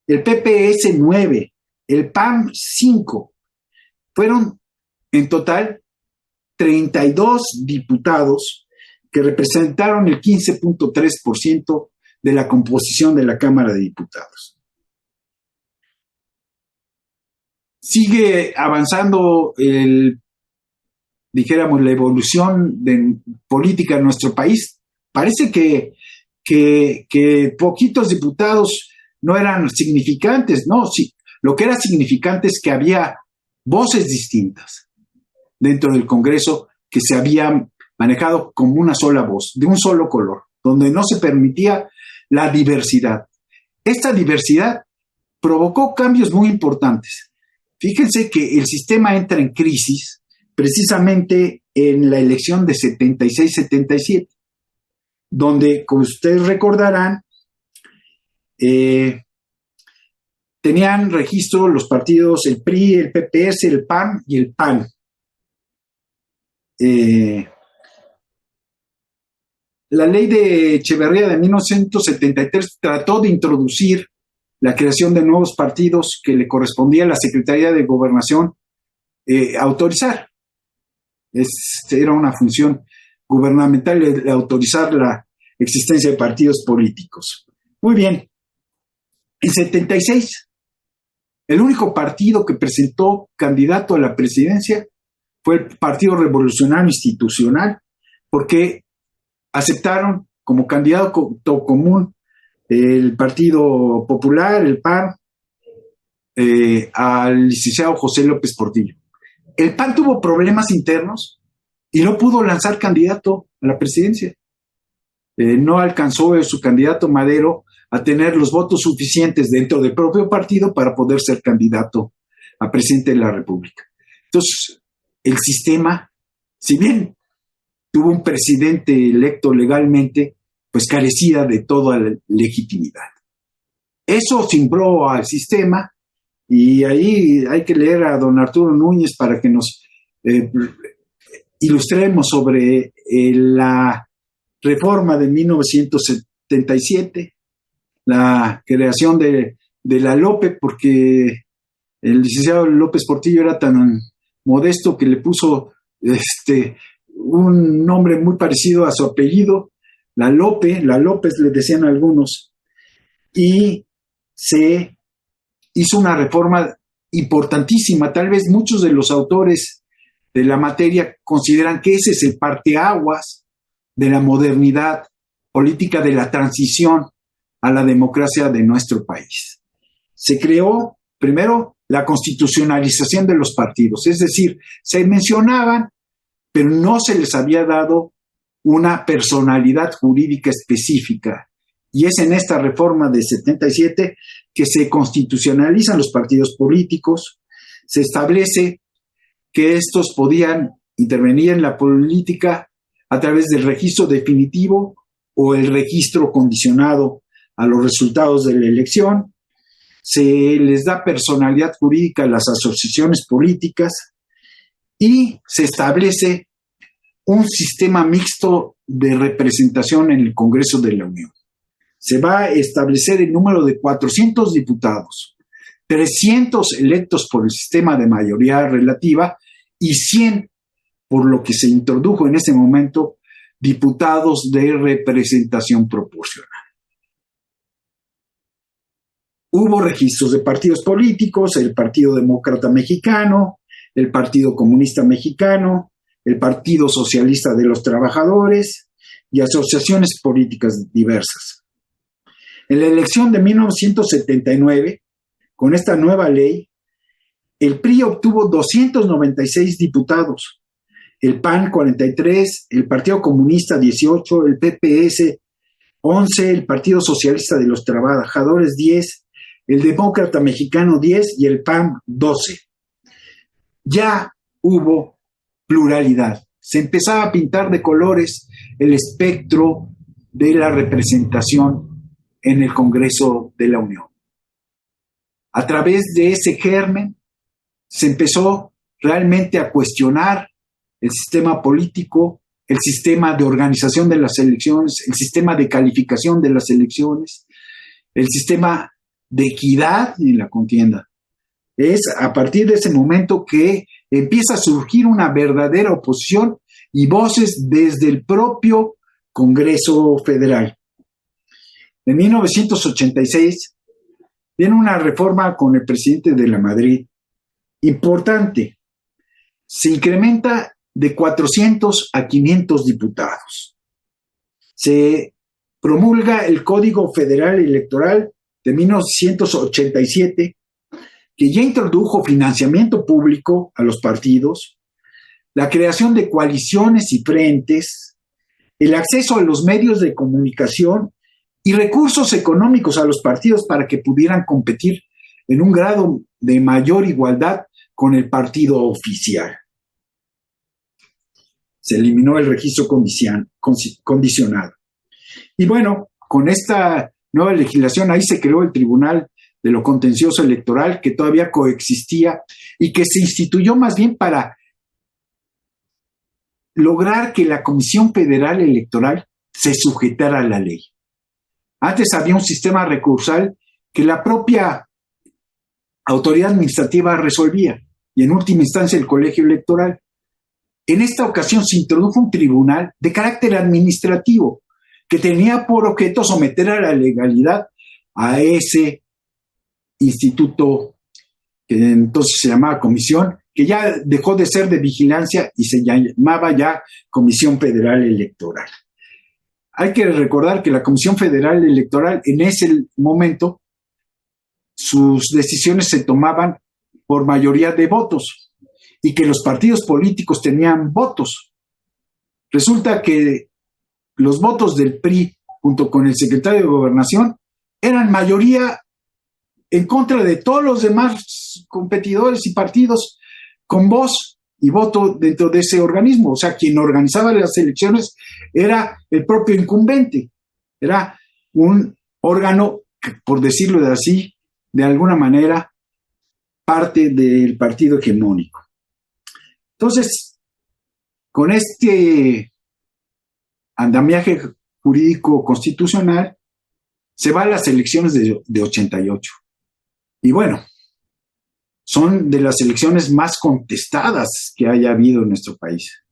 el PPS 9, el PAN 5. Fueron en total 32 diputados que representaron el 15.3% de la composición de la Cámara de Diputados. Sigue avanzando dijéramos, la evolución política en nuestro país. Parece que poquitos diputados no eran significantes, no, sí. Lo que era significante es que había voces distintas dentro del Congreso que se habían manejado como una sola voz, de un solo color, donde no se permitía la diversidad. Esta diversidad provocó cambios muy importantes. Fíjense que el sistema entra en crisis precisamente en la elección de 76-77, donde, como ustedes recordarán, tenían registro los partidos, el PRI, el PPS, el PAN y el PAN. La ley de Echeverría de 1973 trató de introducir la creación de nuevos partidos que le correspondía a la Secretaría de Gobernación autorizar. Era una función gubernamental de autorizar la existencia de partidos políticos. Muy bien. En 76, el único partido que presentó candidato a la presidencia fue el Partido Revolucionario Institucional, porque aceptaron como candidato común el Partido Popular, el PAN, al licenciado José López Portillo. El PAN tuvo problemas internos y no pudo lanzar candidato a la presidencia. No alcanzó su candidato Madero a tener los votos suficientes dentro del propio partido para poder ser candidato a presidente de la República. Entonces, el sistema, si bien tuvo un presidente electo legalmente, pues carecía de toda la legitimidad. Eso cimbró al sistema, y ahí hay que leer a don Arturo Núñez para que nos ilustremos sobre la reforma de 1977, la creación de la LOPE, porque el licenciado López Portillo era tan modesto que le puso un nombre muy parecido a su apellido, la López le decían algunos, y se hizo una reforma importantísima. Tal vez muchos de los autores de la materia consideran que ese es el parteaguas de la modernidad política, de la transición a la democracia de nuestro país. Se creó primero la constitucionalización de los partidos, es decir, se mencionaban, pero no se les había dado una personalidad jurídica específica. Y es en esta reforma de 77 que se constitucionalizan los partidos políticos, se establece que estos podían intervenir en la política a través del registro definitivo o el registro condicionado a los resultados de la elección. Se les da personalidad jurídica a las asociaciones políticas y se establece un sistema mixto de representación en el Congreso de la Unión. Se va a establecer el número de 400 diputados, 300 electos por el sistema de mayoría relativa y 100, por lo que se introdujo en ese momento, diputados de representación proporcional. Hubo registros de partidos políticos, el Partido Demócrata Mexicano, el Partido Comunista Mexicano, el Partido Socialista de los Trabajadores y asociaciones políticas diversas. En la elección de 1979, con esta nueva ley, el PRI obtuvo 296 diputados, el PAN 43, el Partido Comunista 18, el PPS 11, el Partido Socialista de los Trabajadores 10, el Demócrata Mexicano 10 y el PAN 12. Ya hubo pluralidad. Se empezaba a pintar de colores el espectro de la representación en el Congreso de la Unión. A través de ese germen se empezó realmente a cuestionar el sistema político, el sistema de organización de las elecciones, el sistema de calificación de las elecciones, el sistema de equidad en la contienda. Es a partir de ese momento que empieza a surgir una verdadera oposición y voces desde el propio Congreso Federal. En 1986 viene una reforma con el presidente de la Madrid importante. Se incrementa de 400 a 500 diputados. Se promulga el Código Federal Electoral de 1987, que ya introdujo financiamiento público a los partidos, la creación de coaliciones y frentes, el acceso a los medios de comunicación y recursos económicos a los partidos para que pudieran competir en un grado de mayor igualdad con el partido oficial. Se eliminó el registro condicionado. Y bueno, con esta nueva legislación ahí se creó el Tribunal de lo Contencioso Electoral, que todavía coexistía y que se instituyó más bien para lograr que la Comisión Federal Electoral se sujetara a la ley. Antes había un sistema recursal que la propia autoridad administrativa resolvía y en última instancia el colegio electoral. En esta ocasión se introdujo un tribunal de carácter administrativo que tenía por objeto someter a la legalidad a ese instituto que entonces se llamaba comisión, que ya dejó de ser de vigilancia y se llamaba ya Comisión Federal Electoral. Hay que recordar que la Comisión Federal Electoral en ese momento sus decisiones se tomaban por mayoría de votos y que los partidos políticos tenían votos. Resulta que los votos del PRI junto con el secretario de Gobernación eran mayoría en contra de todos los demás competidores y partidos con voz y voto dentro de ese organismo. O sea, quien organizaba las elecciones era el propio incumbente. Era un órgano, por decirlo así, de alguna manera, parte del partido hegemónico. Entonces, con este andamiaje jurídico constitucional, se van las elecciones de 88. Y bueno, son de las elecciones más contestadas que haya habido en nuestro país.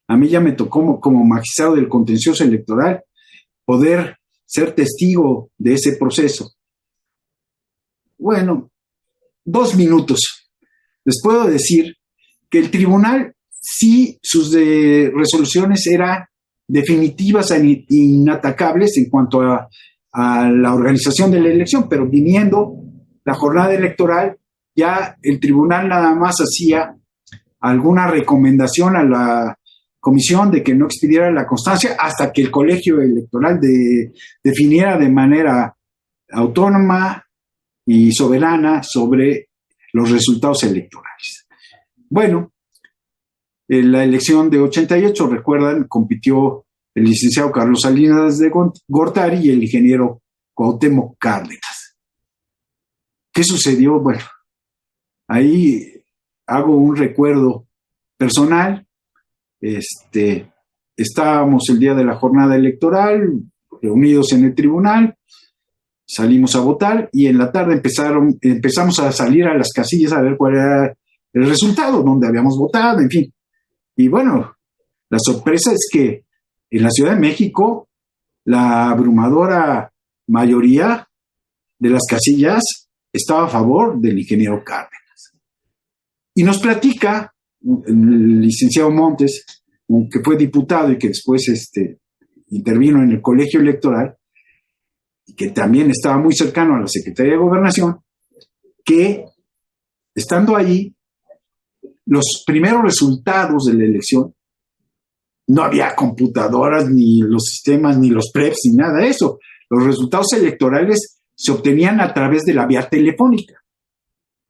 A mí ya me tocó como magistrado del contencioso electoral poder ser testigo de ese proceso. Bueno, 2 minutos. Les puedo decir que el tribunal, sí, sus resoluciones eran definitivas e inatacables en cuanto a la organización de la elección, pero viniendo la jornada electoral, ya el tribunal nada más hacía alguna recomendación a la comisión de que no expidiera la constancia hasta que el colegio electoral definiera de manera autónoma y soberana sobre los resultados electorales. Bueno, en la elección de 88, recuerdan, compitió el licenciado Carlos Salinas de Gortari y el ingeniero Cuauhtémoc Cárdenas. ¿Qué sucedió? Bueno, ahí hago un recuerdo personal. Estábamos el día de la jornada electoral, reunidos en el tribunal, salimos a votar y en la tarde empezamos a salir a las casillas a ver cuál era el resultado, dónde habíamos votado, en fin. Y bueno, la sorpresa es que en la Ciudad de México, la abrumadora mayoría de las casillas estaba a favor del ingeniero Cárdenas. Y nos platica el licenciado Montes, que fue diputado y que después intervino en el colegio electoral, y que también estaba muy cercano a la Secretaría de Gobernación, que estando allí, los primeros resultados de la elección, no había computadoras, ni los sistemas, ni los preps, ni nada de eso. Los resultados electorales se obtenían a través de la vía telefónica.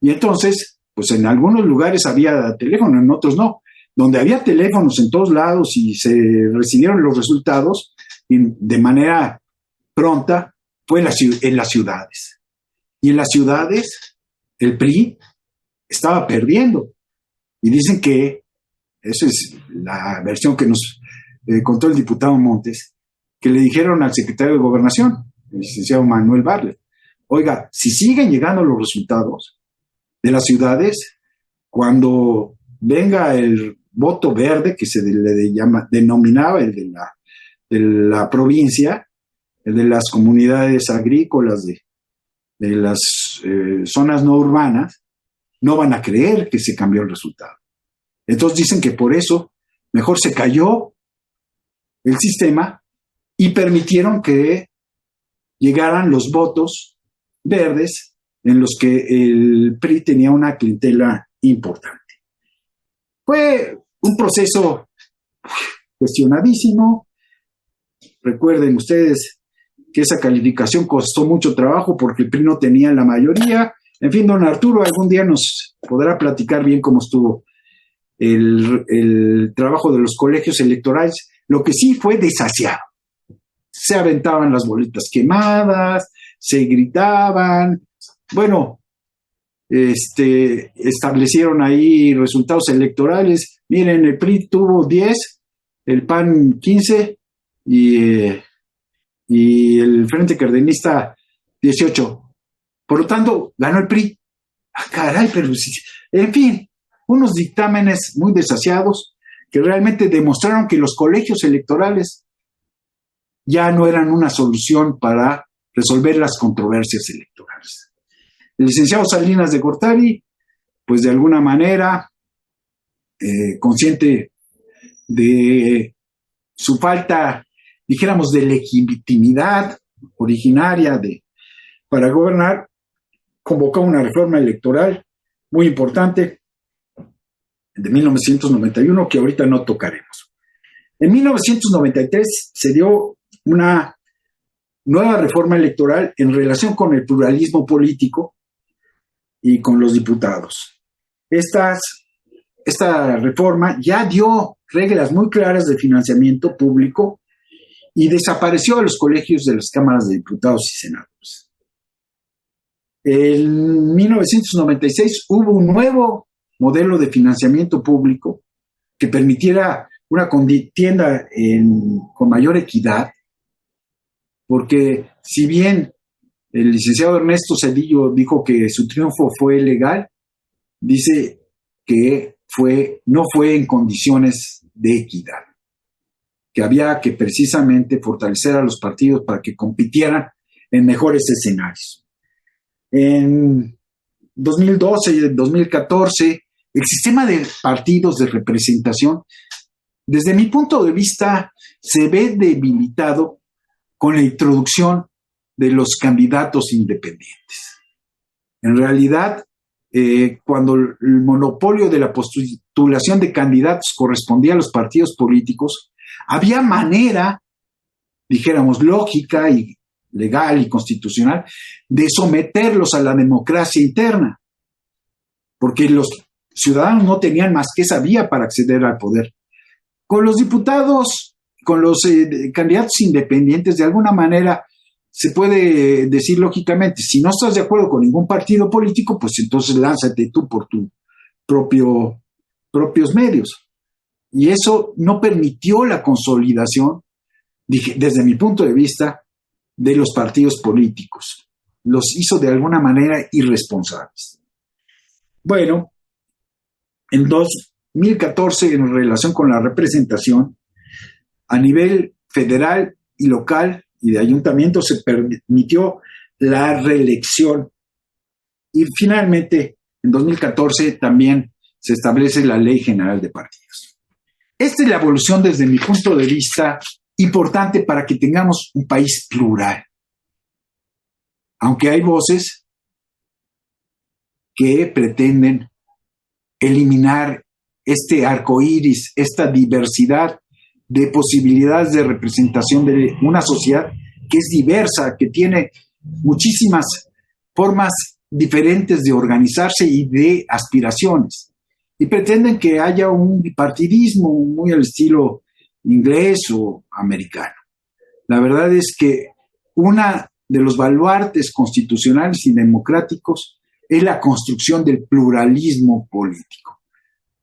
Y entonces, pues en algunos lugares había teléfono, en otros no. Donde había teléfonos en todos lados y se recibieron los resultados de manera pronta, fue en las ciudades. Y en las ciudades, el PRI estaba perdiendo. Y dicen que, esa es la versión que nos contó el diputado Montes, que le dijeron al secretario de Gobernación, el licenciado Manuel Bartlett, oiga, si siguen llegando los resultados de las ciudades, cuando venga el voto verde, que se denominaba el de la provincia, el de las comunidades agrícolas, de las zonas no urbanas, no van a creer que se cambió el resultado. Entonces dicen que por eso mejor se cayó el sistema y permitieron que llegaran los votos verdes en los que el PRI tenía una clientela importante. Fue un proceso cuestionadísimo. Recuerden ustedes que esa calificación costó mucho trabajo porque el PRI no tenía la mayoría. En fin, don Arturo algún día nos podrá platicar bien cómo estuvo el trabajo de los colegios electorales. Lo que sí fue desasiado. Se aventaban las boletas quemadas, se gritaban. Bueno, establecieron ahí resultados electorales. Miren, el PRI tuvo 10, el PAN 15 y el Frente Cardenista 18. Por lo tanto, ganó el PRI. Ah, caray, pero sí. En fin, unos dictámenes muy desasiados que realmente demostraron que los colegios electorales ya no eran una solución para resolver las controversias electorales. El licenciado Salinas de Gortari, pues de alguna manera, consciente de su falta, dijéramos, de legitimidad originaria para gobernar, convocó una reforma electoral muy importante de 1991 que ahorita no tocaremos. En 1993 se dio una nueva reforma electoral en relación con el pluralismo político y con los diputados. Esta reforma ya dio reglas muy claras de financiamiento público y desapareció a los colegios de las cámaras de diputados y senadores. En 1996 hubo un nuevo modelo de financiamiento público que permitiera una contienda con mayor equidad, porque si bien el licenciado Ernesto Zedillo dijo que su triunfo fue legal, dice que no fue en condiciones de equidad, que había que precisamente fortalecer a los partidos para que compitieran en mejores escenarios. En 2012 y 2014, el sistema de partidos de representación, desde mi punto de vista, se ve debilitado con la introducción de los candidatos independientes. En realidad, cuando el monopolio de la postulación de candidatos correspondía a los partidos políticos, había manera, dijéramos, lógica y legal y constitucional, de someterlos a la democracia interna, porque los ciudadanos no tenían más que esa vía para acceder al poder. Con los diputados, con los candidatos independientes, de alguna manera se puede decir lógicamente, si no estás de acuerdo con ningún partido político, pues entonces lánzate tú por tus propios medios. Y eso no permitió la consolidación, desde mi punto de vista, de los partidos políticos. Los hizo de alguna manera irresponsables. Bueno, en 2014, en relación con la representación, a nivel federal y local y de ayuntamiento se permitió la reelección Y finalmente, en 2014 también se establece la Ley General de Partidos. Esta es la evolución desde mi punto de vista importante para que tengamos un país plural. Aunque hay voces que pretenden eliminar este arco iris, esta diversidad de posibilidades de representación de una sociedad que es diversa, que tiene muchísimas formas diferentes de organizarse y de aspiraciones. Y pretenden que haya un bipartidismo muy al estilo inglés o americano. La verdad es que una de los baluartes constitucionales y democráticos es la construcción del pluralismo político,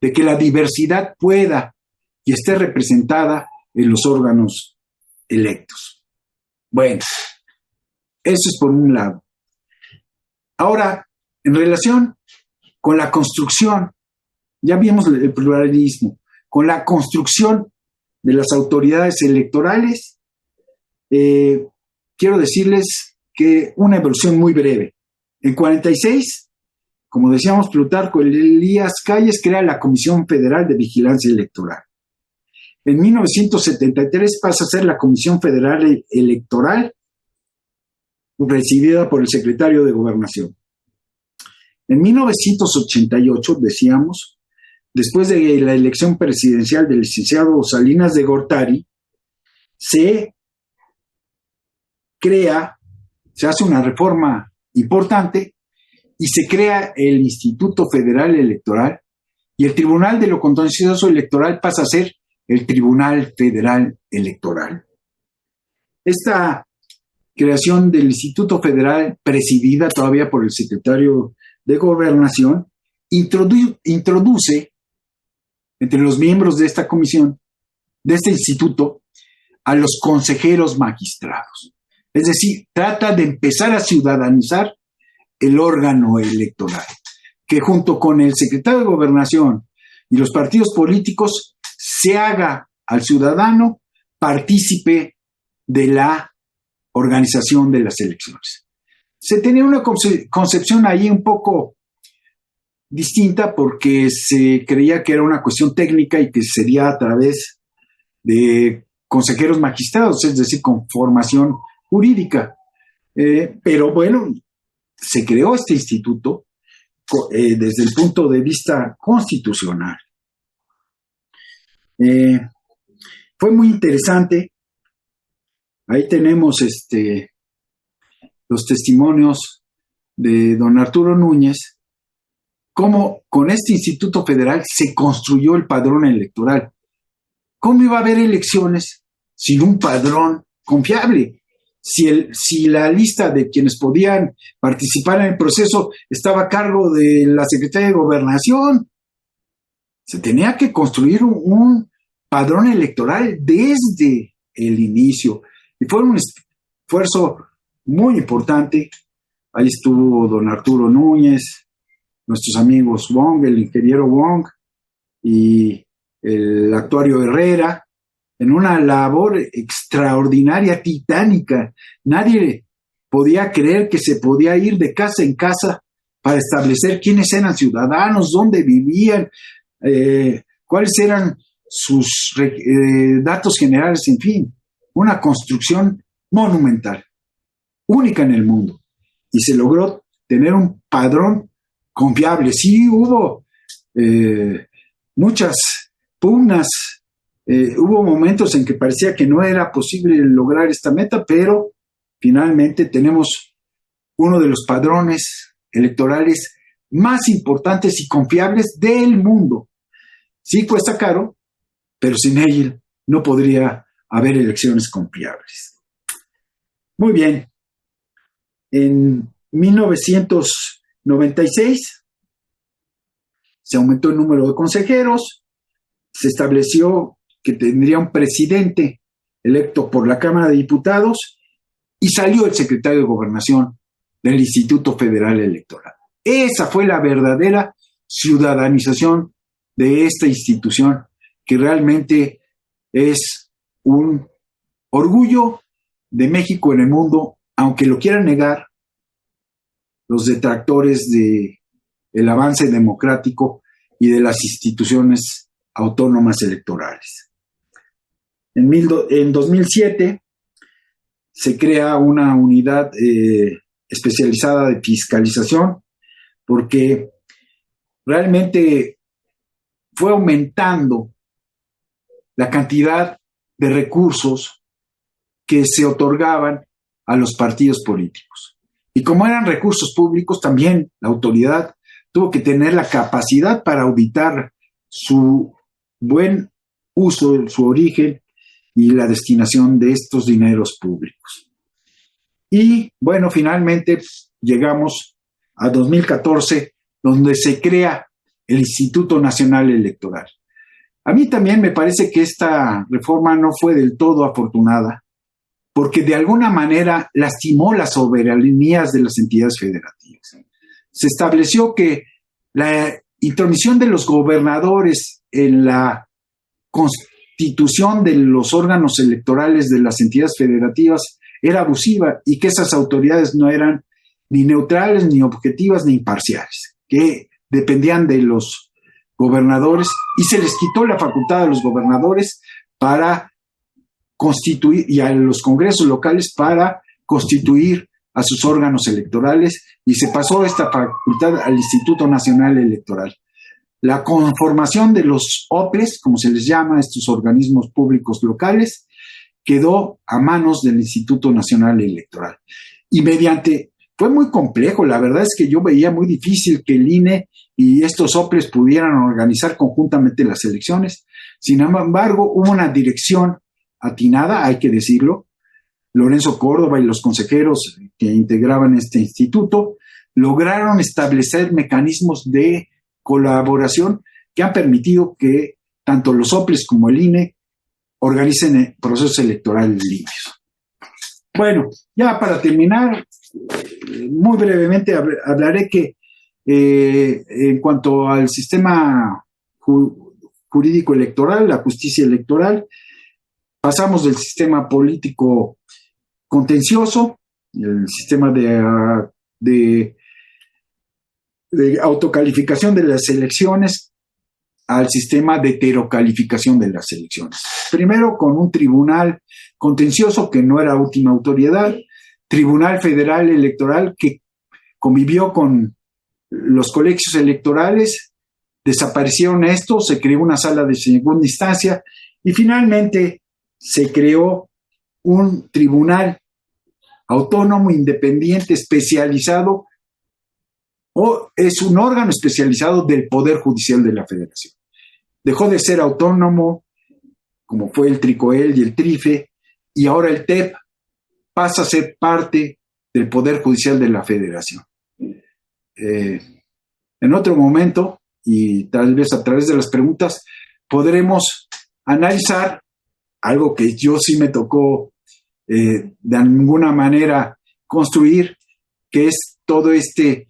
de que la diversidad pueda y esté representada en los órganos electos. Bueno, eso es por un lado. Ahora, en relación con la construcción, ya vimos el pluralismo, con la construcción de las autoridades electorales, quiero decirles que una evolución muy breve. En 46, como decíamos, Plutarco Elías Calles crea la Comisión Federal de Vigilancia Electoral. En 1973 pasa a ser la Comisión Federal Electoral, presidida por el secretario de Gobernación. En 1988, decíamos, después de la elección presidencial del licenciado Salinas de Gortari, se hace una reforma importante y se crea el Instituto Federal Electoral y el Tribunal de lo Contencioso Electoral pasa a ser el Tribunal Federal Electoral. Esta creación del Instituto Federal, presidida todavía por el secretario de Gobernación, introduce entre los miembros de esta comisión, de este instituto, a los consejeros magistrados. Es decir, trata de empezar a ciudadanizar el órgano electoral, que junto con el secretario de Gobernación y los partidos políticos se haga al ciudadano partícipe de la organización de las elecciones. Se tenía una concepción ahí un poco distinta porque se creía que era una cuestión técnica y que sería a través de consejeros magistrados, es decir, con formación jurídica. Pero bueno, se creó este instituto desde el punto de vista constitucional. Fue muy interesante. Ahí tenemos los testimonios de don Arturo Núñez, cómo con este Instituto Federal se construyó el padrón electoral. ¿Cómo iba a haber elecciones sin un padrón confiable? Si la lista de quienes podían participar en el proceso estaba a cargo de la Secretaría de Gobernación, se tenía que construir un padrón electoral desde el inicio. Y fue un esfuerzo muy importante. Ahí estuvo don Arturo Núñez, nuestros amigos Wong, el ingeniero Wong y el actuario Herrera, en una labor extraordinaria, titánica. Nadie podía creer que se podía ir de casa en casa para establecer quiénes eran ciudadanos, dónde vivían, cuáles eran sus datos generales, en fin, una construcción monumental, única en el mundo. Y se logró tener un padrón confiable. Sí hubo muchas pugnas, hubo momentos en que parecía que no era posible lograr esta meta, pero finalmente tenemos uno de los padrones electorales más importantes y confiables del mundo. Sí cuesta caro, pero sin él no podría haber elecciones confiables. Muy bien. En 1996 se aumentó el número de consejeros, se estableció que tendría un presidente electo por la Cámara de Diputados y salió el secretario de Gobernación del Instituto Federal Electoral. Esa fue la verdadera ciudadanización de esta institución, que realmente es un orgullo de México en el mundo, aunque lo quieran negar los detractores de el avance democrático y de las instituciones autónomas electorales. En 2007 se crea una unidad especializada de fiscalización porque realmente fue aumentando la cantidad de recursos que se otorgaban a los partidos políticos. Y como eran recursos públicos, también la autoridad tuvo que tener la capacidad para auditar su buen uso, su origen y la destinación de estos dineros públicos. Y bueno, finalmente llegamos a 2014, donde se crea el Instituto Nacional Electoral. A mí también me parece que esta reforma no fue del todo afortunada, porque de alguna manera lastimó las soberanías de las entidades federativas. Se estableció que la intromisión de los gobernadores en la constitución de los órganos electorales de las entidades federativas era abusiva y que esas autoridades no eran ni neutrales, ni objetivas, ni imparciales, que dependían de los gobernadores y se les quitó la facultad a los gobernadores para constituir y a los congresos locales para constituir a sus órganos electorales y se pasó esta facultad al Instituto Nacional Electoral. La conformación de los OPLES, como se les llama, estos organismos públicos locales, quedó a manos del Instituto Nacional Electoral. Y fue muy complejo, la verdad es que yo veía muy difícil que el INE y estos OPLES pudieran organizar conjuntamente las elecciones. Sin embargo, hubo una dirección atinada, hay que decirlo. Lorenzo Córdoba y los consejeros que integraban este instituto lograron establecer mecanismos de colaboración que han permitido que tanto los OPLES como el INE organicen procesos electorales limpios. Bueno, ya para terminar, muy brevemente hablaré que en cuanto al sistema jurídico electoral, la justicia electoral, pasamos del sistema político contencioso, el sistema de autocalificación de las elecciones, al sistema de heterocalificación de las elecciones. Primero con un tribunal contencioso que no era última autoridad, Tribunal Federal Electoral que convivió con los colegios electorales, desaparecieron estos, se creó una sala de segunda instancia y finalmente se creó un tribunal autónomo, independiente, especializado, o es un órgano especializado del Poder Judicial de la Federación. Dejó de ser autónomo, como fue el TRICOEL y el TRIFE, y ahora el TEP pasa a ser parte del Poder Judicial de la Federación. En otro momento, y tal vez a través de las preguntas, podremos analizar algo que yo sí me tocó de alguna manera construir, que es todo este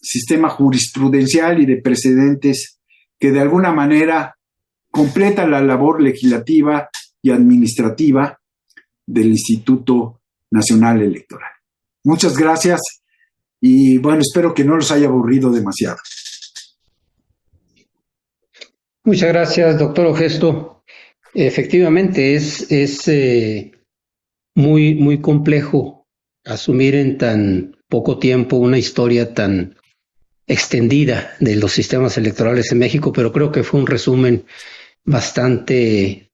sistema jurisprudencial y de precedentes que de alguna manera completa la labor legislativa y administrativa del Instituto Nacional Electoral. Muchas gracias y bueno, espero que no los haya aburrido demasiado. Muchas gracias, doctor Ogesto. Efectivamente, es muy complejo asumir en tan poco tiempo una historia tan extendida de los sistemas electorales en México, pero creo que fue un resumen bastante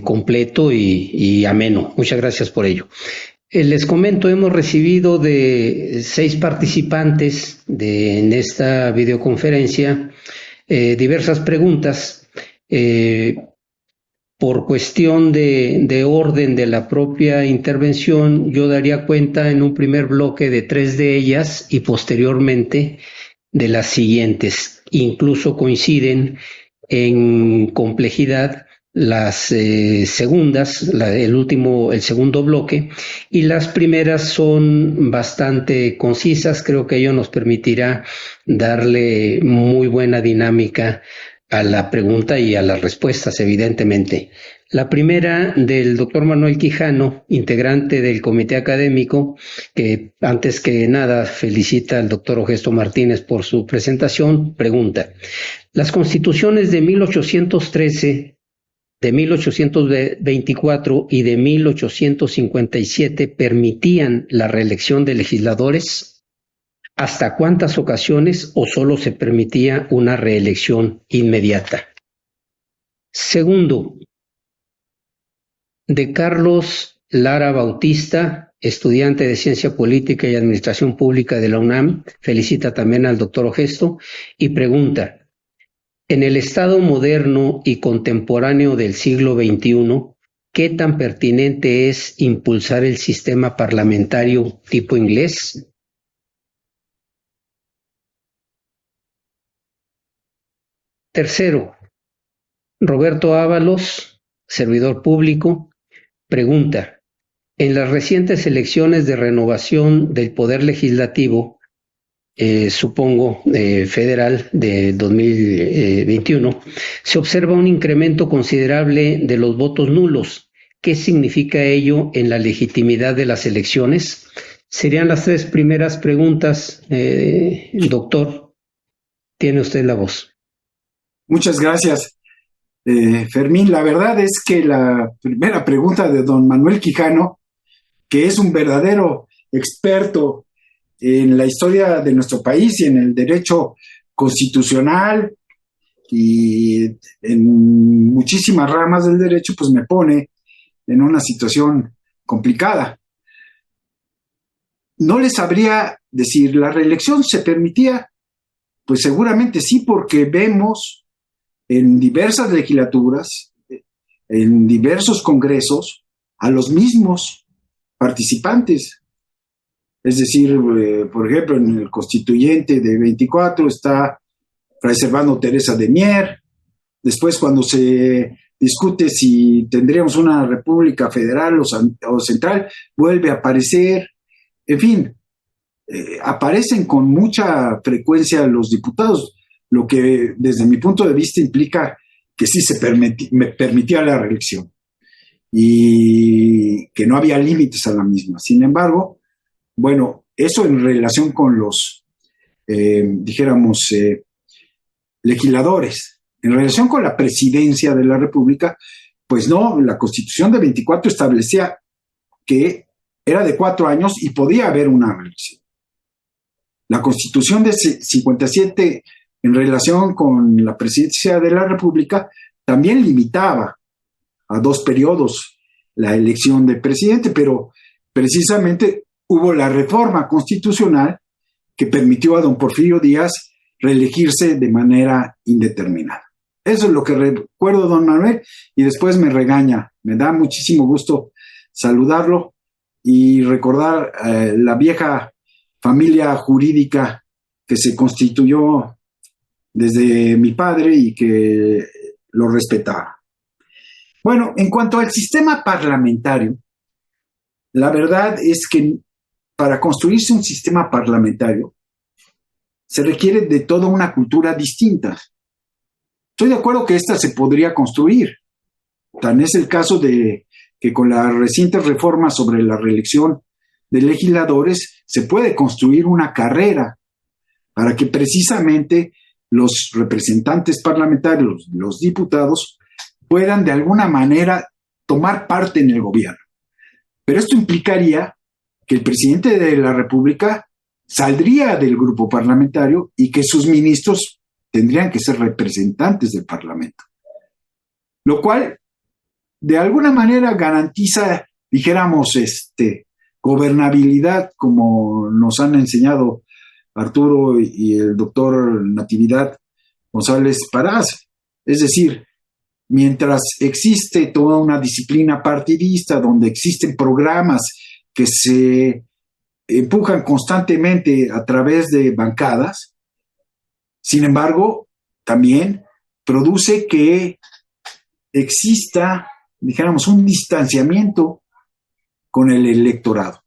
completo y ameno. Muchas gracias por ello. Les comento, hemos recibido de 6 participantes en esta videoconferencia diversas preguntas. Por cuestión de orden de la propia intervención, yo daría cuenta en un primer bloque de 3 de ellas y posteriormente de las siguientes. Incluso coinciden en complejidad las segundas, el segundo bloque, y las primeras son bastante concisas. Creo que ello nos permitirá darle muy buena dinámica a la pregunta y a las respuestas, evidentemente. La primera del doctor Manuel Quijano, integrante del comité académico, que antes que nada felicita al doctor Ogesto Martínez por su presentación, pregunta: las constituciones de 1813, de 1824 y de 1857 permitían la reelección de legisladores. ¿Hasta cuántas ocasiones o solo se permitía una reelección inmediata? Segundo, de Carlos Lara Bautista, estudiante de Ciencia Política y Administración Pública de la UNAM, felicita también al doctor Ogesto y pregunta: en el Estado moderno y contemporáneo del siglo XXI, ¿qué tan pertinente es impulsar el sistema parlamentario tipo inglés? Tercero, Roberto Ábalos, servidor público, pregunta: en las recientes elecciones de renovación del Poder Legislativo, supongo federal de 2021, se observa un incremento considerable de los votos nulos. ¿Qué significa ello en la legitimidad de las elecciones? Serían las tres primeras preguntas. Doctor, tiene usted la voz. Muchas gracias, Fermín. La verdad es que la primera pregunta de don Manuel Quijano, que es un verdadero experto en la historia de nuestro país y en el derecho constitucional y en muchísimas ramas del derecho, pues me pone en una situación complicada. No les sabría decir, ¿la reelección se permitía? Pues seguramente sí, porque vemos en diversas legislaturas, en diversos congresos, a los mismos participantes. Es decir, por ejemplo, en el constituyente de 24 está Fray Servando Teresa de Mier. Después, cuando se discute si tendríamos una república federal o central, vuelve a aparecer. En fin, aparecen con mucha frecuencia los diputados, lo que desde mi punto de vista implica que sí se permitía la reelección y que no había límites a la misma. Sin embargo, bueno, eso en relación con los, legisladores. En relación con la presidencia de la República, pues no, la Constitución de 24 establecía que era de 4 años y podía haber una reelección. La Constitución de 57, en relación con la presidencia de la República, también limitaba a 2 periodos la elección del presidente, pero precisamente hubo la reforma constitucional que permitió a don Porfirio Díaz reelegirse de manera indeterminada. Eso es lo que recuerdo, don Manuel, y después me regaña. Me da muchísimo gusto saludarlo y recordar la vieja familia jurídica que se constituyó desde mi padre y que lo respetaba. Bueno, en cuanto al sistema parlamentario, la verdad es que para construirse un sistema parlamentario se requiere de toda una cultura distinta. Estoy de acuerdo que esta se podría construir. Tan es el caso de que con las recientes reformas sobre la reelección de legisladores se puede construir una carrera para que precisamente los representantes parlamentarios, los diputados, puedan de alguna manera tomar parte en el gobierno. Pero esto implicaría que el presidente de la República saldría del grupo parlamentario y que sus ministros tendrían que ser representantes del Parlamento. Lo cual, de alguna manera, garantiza, dijéramos, gobernabilidad, como nos han enseñado Arturo y el doctor Natividad González Parás. Es decir, mientras existe toda una disciplina partidista, donde existen programas que se empujan constantemente a través de bancadas, sin embargo, también produce que exista, dijéramos, un distanciamiento con el electorado.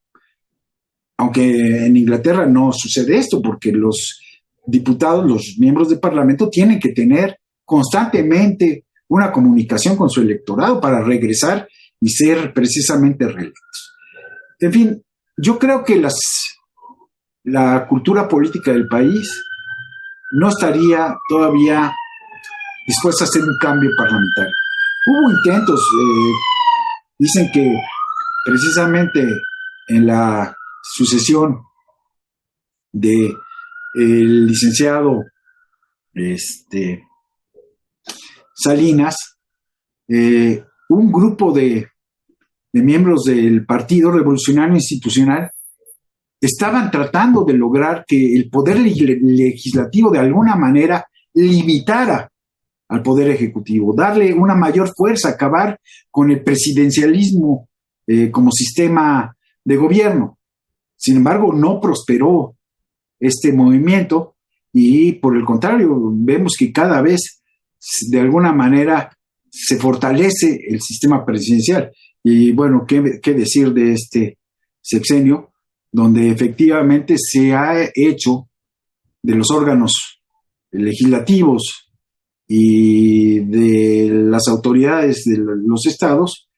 Aunque en Inglaterra no sucede esto, porque los diputados, los miembros del Parlamento, tienen que tener constantemente una comunicación con su electorado para regresar y ser precisamente reelectos. En fin, yo creo que la cultura política del país no estaría todavía dispuesta a hacer un cambio parlamentario. Hubo intentos, dicen que precisamente en la sucesión de el licenciado Salinas, un grupo de miembros del Partido Revolucionario Institucional estaban tratando de lograr que el poder legislativo de alguna manera limitara al poder ejecutivo, darle una mayor fuerza, acabar con el presidencialismo como sistema de gobierno. Sin embargo, no prosperó este movimiento y por el contrario, vemos que cada vez de alguna manera se fortalece el sistema presidencial. Y bueno, ¿qué decir de este sexenio? Donde efectivamente se ha hecho de los órganos legislativos y de las autoridades de los estados,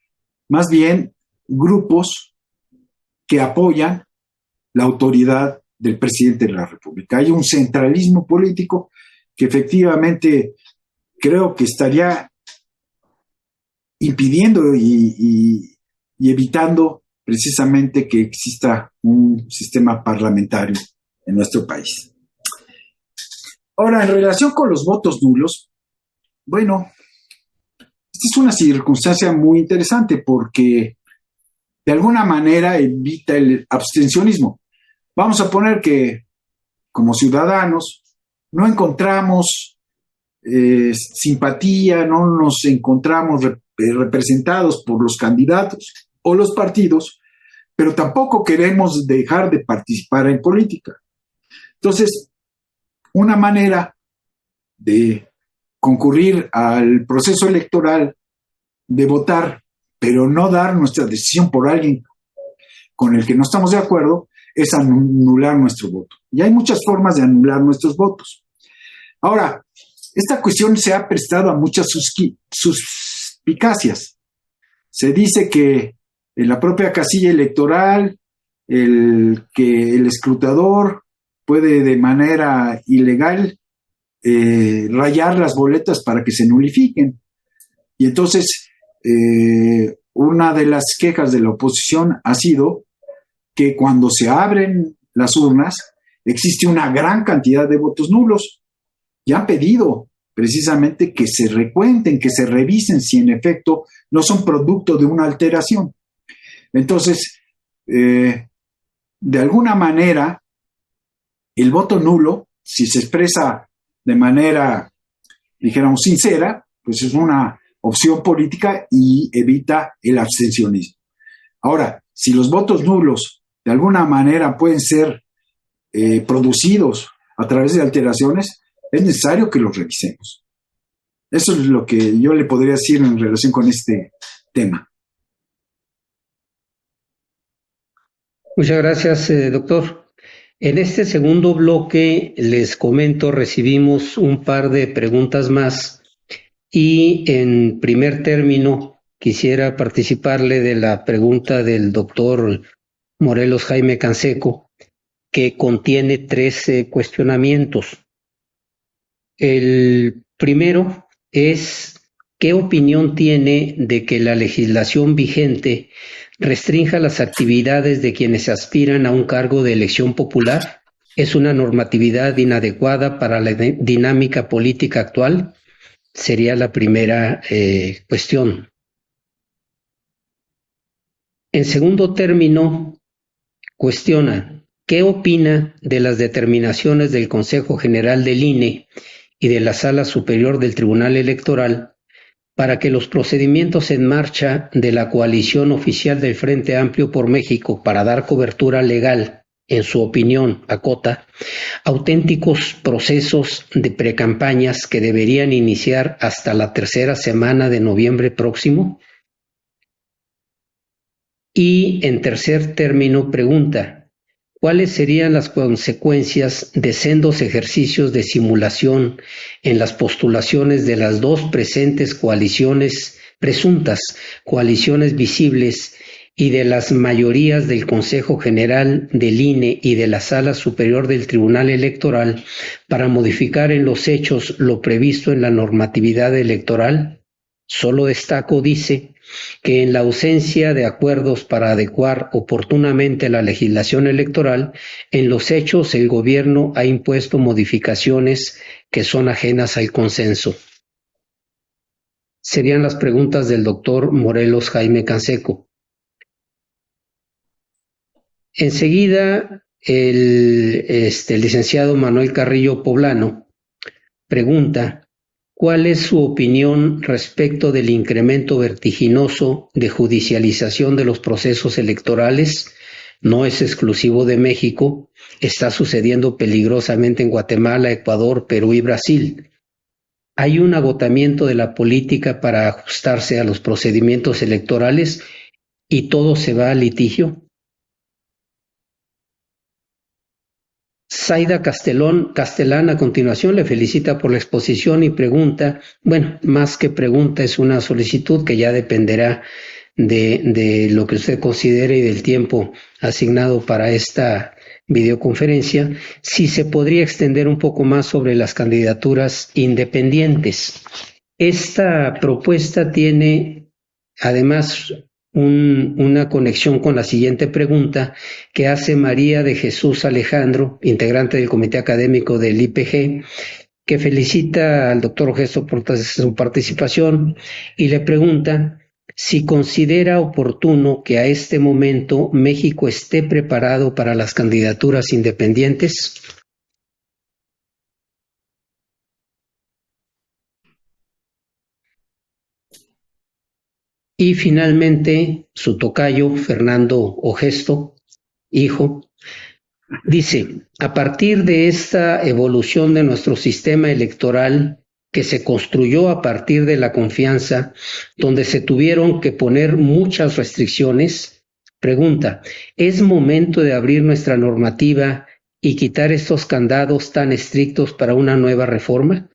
más bien grupos que apoyan la autoridad del presidente de la República. Hay un centralismo político que efectivamente creo que estaría impidiendo y evitando precisamente que exista un sistema parlamentario en nuestro país. Ahora, en relación con los votos nulos, bueno, esta es una circunstancia muy interesante porque de alguna manera evita el abstencionismo. Vamos a poner que como ciudadanos no encontramos simpatía, no nos encontramos representados por los candidatos o los partidos, pero tampoco queremos dejar de participar en política. Entonces, una manera de concurrir al proceso electoral, de votar, pero no dar nuestra decisión por alguien con el que no estamos de acuerdo, es anular nuestro voto. Y hay muchas formas de anular nuestros votos. Ahora, esta cuestión se ha prestado a muchas suspicacias. Se dice que en la propia casilla electoral, que el escrutador puede de manera ilegal rayar las boletas para que se nulifiquen. Y entonces, una de las quejas de la oposición ha sido que cuando se abren las urnas, existe una gran cantidad de votos nulos. Y han pedido precisamente que se recuenten, que se revisen si en efecto no son producto de una alteración. Entonces, de alguna manera, el voto nulo, si se expresa de manera, dijéramos, sincera, pues es una opción política y evita el abstencionismo. Ahora, si los votos nulos de alguna manera pueden ser producidos a través de alteraciones, es necesario que los revisemos. Eso es lo que yo le podría decir en relación con este tema. Muchas gracias, doctor. En este segundo bloque, les comento, recibimos un par de preguntas más y en primer término quisiera participarle de la pregunta del doctor Morelos Jaime Canseco, que contiene 13 cuestionamientos. El primero es, ¿qué opinión tiene de que la legislación vigente restrinja las actividades de quienes aspiran a un cargo de elección popular? ¿Es una normatividad inadecuada para la dinámica política actual? Sería la primera cuestión. En segundo término, cuestiona, ¿qué opina de las determinaciones del Consejo General del INE y de la Sala Superior del Tribunal Electoral para que los procedimientos en marcha de la coalición oficial del Frente Amplio por México para dar cobertura legal, en su opinión, acota, auténticos procesos de precampañas que deberían iniciar hasta la tercera semana de noviembre próximo? Y en tercer término pregunta, ¿cuáles serían las consecuencias de sendos ejercicios de simulación en las postulaciones de las dos presentes coaliciones, presuntas coaliciones visibles, y de las mayorías del Consejo General del INE y de la Sala Superior del Tribunal Electoral para modificar en los hechos lo previsto en la normatividad electoral? Solo destaco, dice, que en la ausencia de acuerdos para adecuar oportunamente la legislación electoral, en los hechos el gobierno ha impuesto modificaciones que son ajenas al consenso. Serían las preguntas del doctor Morelos Jaime Canseco. Enseguida, el licenciado Manuel Carrillo Poblano pregunta: ¿cuál es su opinión respecto del incremento vertiginoso de judicialización de los procesos electorales? No es exclusivo de México, está sucediendo peligrosamente en Guatemala, Ecuador, Perú y Brasil. ¿Hay un agotamiento de la política para ajustarse a los procedimientos electorales y todo se va a litigio? Zaida Castellán a continuación le felicita por la exposición y pregunta, bueno, más que pregunta, es una solicitud que ya dependerá de lo que usted considere y del tiempo asignado para esta videoconferencia, si se podría extender un poco más sobre las candidaturas independientes. Esta propuesta tiene además una conexión con la siguiente pregunta que hace María de Jesús Alejandro, integrante del Comité Académico del IPG, que felicita al doctor Gesto por su participación y le pregunta si considera oportuno que a este momento México esté preparado para las candidaturas independientes. Y finalmente, su tocayo, Fernando Ogesto, hijo, dice: a partir de esta evolución de nuestro sistema electoral que se construyó a partir de la confianza, donde se tuvieron que poner muchas restricciones, pregunta, ¿es momento de abrir nuestra normativa y quitar estos candados tan estrictos para una nueva reforma?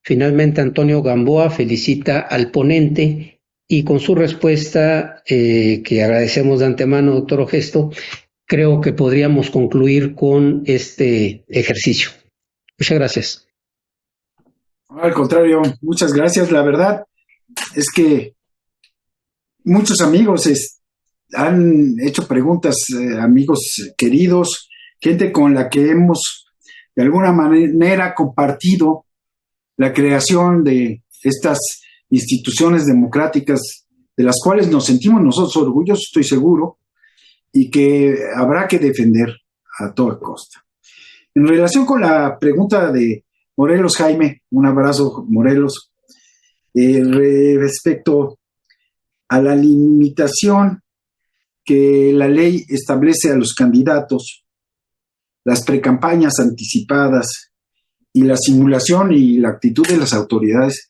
Finalmente, Antonio Gamboa felicita al ponente y con su respuesta, que agradecemos de antemano, doctor Ogesto, creo que podríamos concluir con este ejercicio. Muchas gracias. Al contrario, muchas gracias. La verdad es que muchos amigos han hecho preguntas, amigos queridos, gente con la que hemos de alguna manera compartido la creación de estas instituciones democráticas de las cuales nos sentimos nosotros orgullosos, estoy seguro, y que habrá que defender a toda costa. En relación con la pregunta de Morelos Jaime, un abrazo Morelos, respecto a la limitación que la ley establece a los candidatos, las precampañas anticipadas y la simulación y la actitud de las autoridades.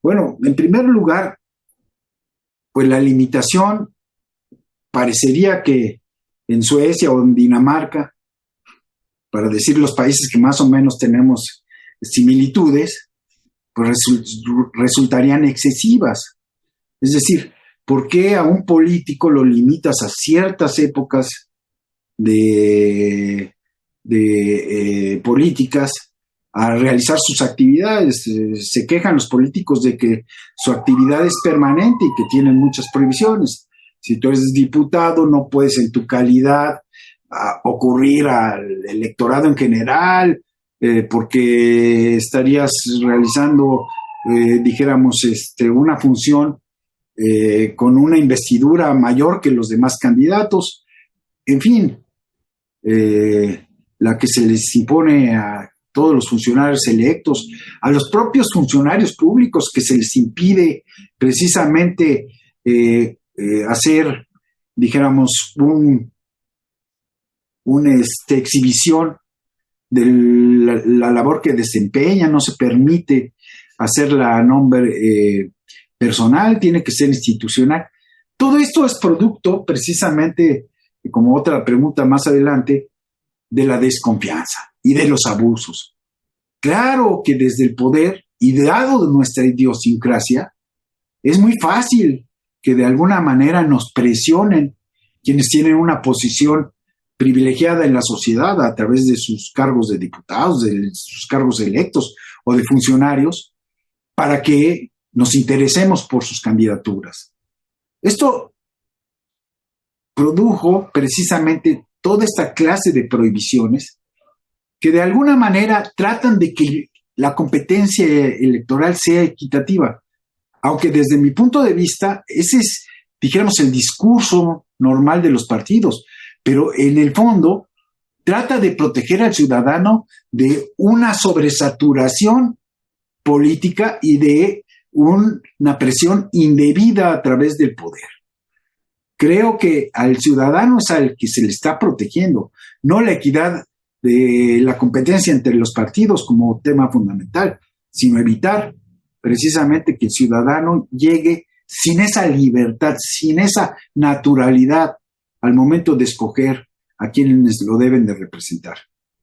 Bueno, en primer lugar, pues la limitación parecería que en Suecia o en Dinamarca, para decir los países que más o menos tenemos similitudes, pues resultarían excesivas. Es decir, ¿por qué a un político lo limitas a ciertas épocas de políticas a realizar sus actividades? Se quejan los políticos de que su actividad es permanente y que tienen muchas prohibiciones. Si tú eres diputado, no puedes en tu calidad ocurrir al electorado en general, porque estarías realizando, dijéramos, una función con una investidura mayor que los demás candidatos. En fin, la que se les impone a todos los funcionarios electos, a los propios funcionarios públicos, que se les impide precisamente hacer, dijéramos, una exhibición de la labor que desempeña, no se permite hacerla a nombre personal, tiene que ser institucional. Todo esto es producto, precisamente, como otra pregunta más adelante, de la desconfianza y de los abusos. Claro que desde el poder y dado nuestra idiosincrasia, es muy fácil que de alguna manera nos presionen quienes tienen una posición privilegiada en la sociedad a través de sus cargos de diputados, de sus cargos electos o de funcionarios, para que nos interesemos por sus candidaturas. Esto produjo precisamente toda esta clase de prohibiciones que de alguna manera tratan de que la competencia electoral sea equitativa, aunque desde mi punto de vista ese es, dijéramos, el discurso normal de los partidos, pero en el fondo trata de proteger al ciudadano de una sobresaturación política y de una presión indebida a través del poder. Creo que al ciudadano es al que se le está protegiendo, no la equidad de la competencia entre los partidos como tema fundamental, sino evitar precisamente que el ciudadano llegue sin esa libertad, sin esa naturalidad al momento de escoger a quienes lo deben de representar.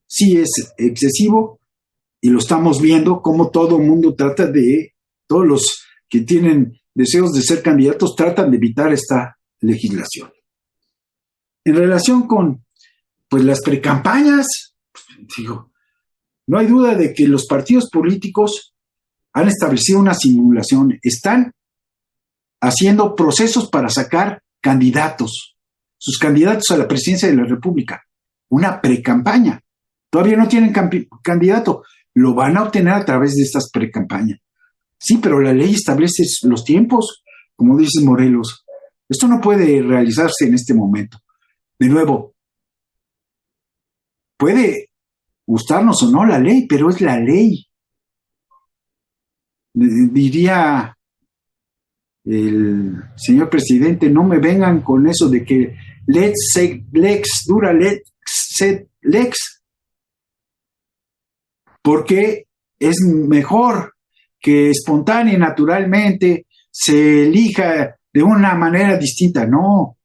Sí es excesivo y lo estamos viendo como todo el mundo trata de, todos los que tienen deseos de ser candidatos tratan de evitar esta legislación. En relación con pues las precampañas, digo, no hay duda de que los partidos políticos han establecido una simulación, están haciendo procesos para sacar candidatos, sus candidatos a la presidencia de la República, una precampaña. Todavía no tienen candidato, lo van a obtener a través de estas precampañas. Sí, pero la ley establece los tiempos, como dice Morelos. Esto no puede realizarse en este momento. De nuevo, puede gustarnos o no la ley, pero es la ley. Diría el señor presidente, no me vengan con eso de que lex dura lex sed lex, porque es mejor que espontánea y naturalmente se elija de una manera distinta. No,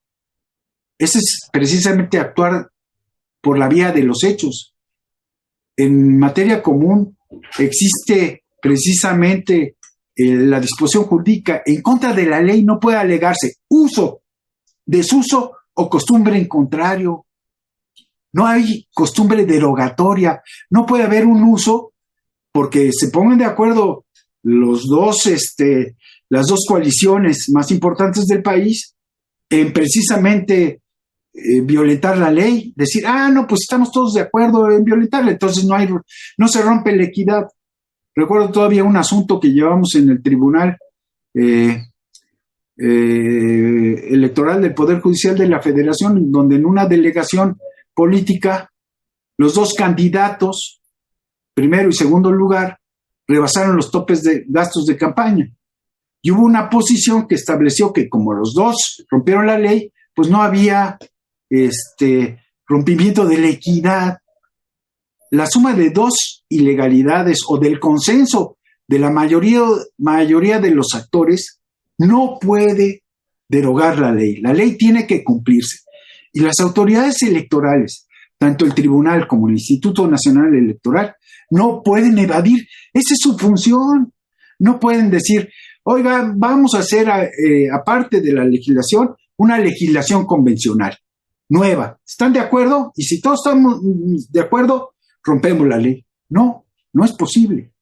ese es precisamente actuar por la vía de los hechos. En materia común existe precisamente la disposición jurídica en contra de la ley, no puede alegarse uso, desuso o costumbre en contrario. No hay costumbre derogatoria, no puede haber un uso porque se pongan de acuerdo las dos coaliciones más importantes del país en precisamente violentar la ley, decir, no, pues estamos todos de acuerdo en violentarla, entonces no se rompe la equidad. Recuerdo todavía un asunto que llevamos en el Tribunal Electoral del Poder Judicial de la Federación, donde en una delegación política los dos candidatos, primero y segundo lugar, rebasaron los topes de gastos de campaña. Y hubo una posición que estableció que como los dos rompieron la ley, pues no había rompimiento de la equidad. La suma de dos ilegalidades o del consenso de la mayoría de los actores no puede derogar la ley. La ley tiene que cumplirse. Y las autoridades electorales, tanto el Tribunal como el Instituto Nacional Electoral, no pueden evadir. Esa es su función. No pueden decir, oiga, vamos a hacer, aparte de la legislación, una legislación convencional, nueva. ¿Están de acuerdo? Y si todos estamos de acuerdo, rompemos la ley. No, no es posible.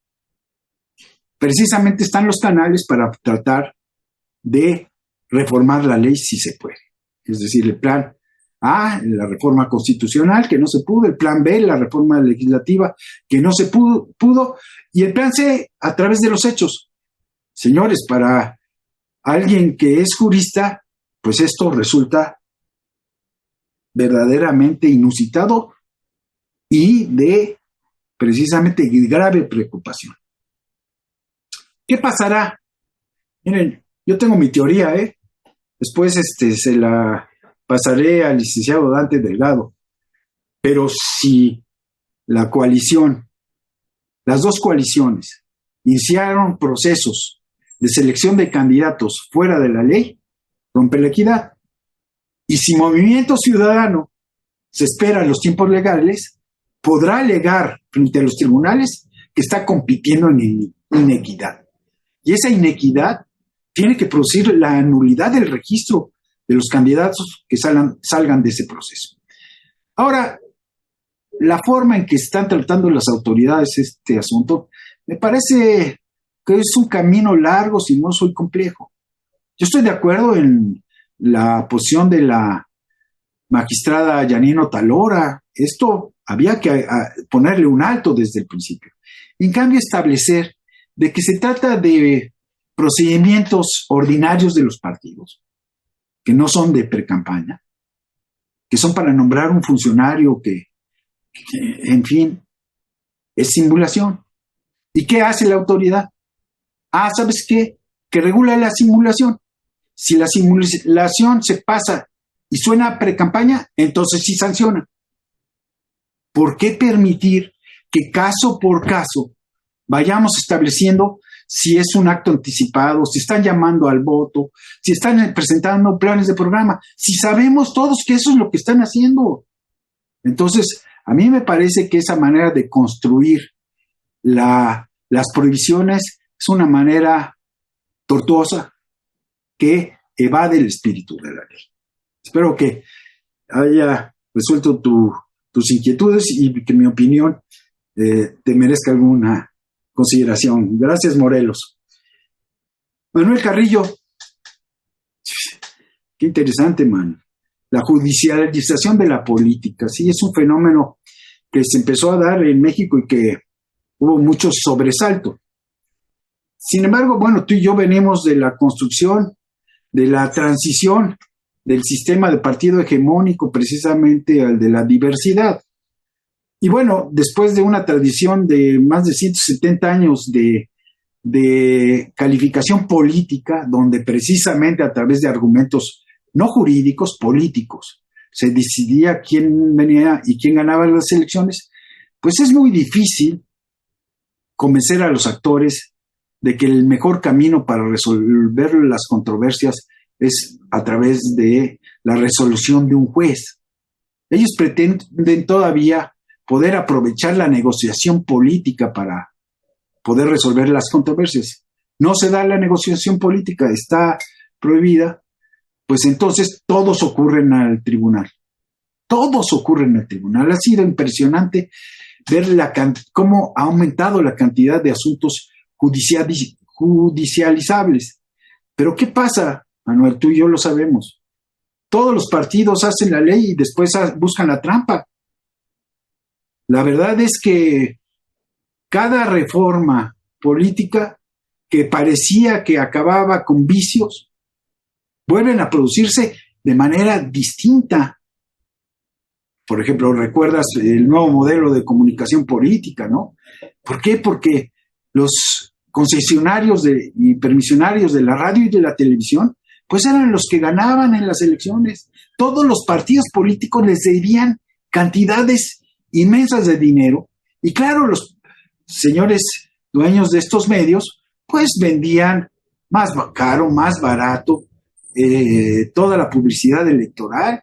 Precisamente están los canales para tratar de reformar la ley si se puede. Es decir, el plan A, la reforma constitucional, que no se pudo, el plan B, la reforma legislativa, que no se pudo, y el plan C, a través de los hechos. Señores, para alguien que es jurista, pues esto resulta verdaderamente inusitado y de precisamente grave preocupación. ¿Qué pasará? Miren, yo tengo mi teoría, después se la pasaré al licenciado Dante Delgado, pero si la coalición, las dos coaliciones, iniciaron procesos de selección de candidatos fuera de la ley, rompe la equidad. Y si Movimiento Ciudadano se espera los tiempos legales, podrá alegar frente a los tribunales que está compitiendo en inequidad. Y esa inequidad tiene que producir la nulidad del registro de los candidatos que salgan de ese proceso. Ahora, la forma en que están tratando las autoridades este asunto, me parece que es un camino largo, sinuoso y complejo. Yo estoy de acuerdo en la posición de la magistrada Yanino Talora. Esto había que ponerle un alto desde el principio. En cambio, establecer de que se trata de procedimientos ordinarios de los partidos, que no son de precampaña, que son para nombrar un funcionario que, en fin, es simulación. ¿Y qué hace la autoridad? ¿Sabes qué? Que regula la simulación. Si la simulación se pasa y suena a precampaña, entonces sí sanciona. ¿Por qué permitir que caso por caso vayamos estableciendo si es un acto anticipado, si están llamando al voto, si están presentando planes de programa, si sabemos todos que eso es lo que están haciendo? Entonces, a mí me parece que esa manera de construir las prohibiciones es una manera tortuosa que evade el espíritu de la ley. Espero que haya resuelto tus inquietudes y que mi opinión te merezca alguna consideración. Gracias, Morelos. Manuel Carrillo, qué interesante, man. La judicialización de la política, sí, es un fenómeno que se empezó a dar en México y que hubo mucho sobresalto. Sin embargo, bueno, tú y yo venimos de la construcción, de la transición del sistema de partido hegemónico precisamente al de la diversidad. Y bueno, después de una tradición de más de 170 años de calificación política, donde precisamente a través de argumentos no jurídicos, políticos, se decidía quién venía y quién ganaba las elecciones, pues es muy difícil convencer a los actores de que el mejor camino para resolver las controversias es a través de la resolución de un juez. Ellos pretenden todavía poder aprovechar la negociación política para poder resolver las controversias. No se da la negociación política, está prohibida, pues entonces todos ocurren al tribunal. Todos ocurren al tribunal. Ha sido impresionante ver cómo ha aumentado la cantidad de asuntos judicializables. Pero ¿qué pasa, Manuel? Tú y yo lo sabemos. Todos los partidos hacen la ley y después buscan la trampa. La verdad es que cada reforma política que parecía que acababa con vicios, vuelven a producirse de manera distinta. Por ejemplo, recuerdas el nuevo modelo de comunicación política, ¿no? ¿Por qué? Porque los concesionarios y permisionarios de la radio y de la televisión, pues eran los que ganaban en las elecciones. Todos los partidos políticos les debían cantidades inmensas de dinero. Y claro, los señores dueños de estos medios, pues vendían más caro, más barato, toda la publicidad electoral.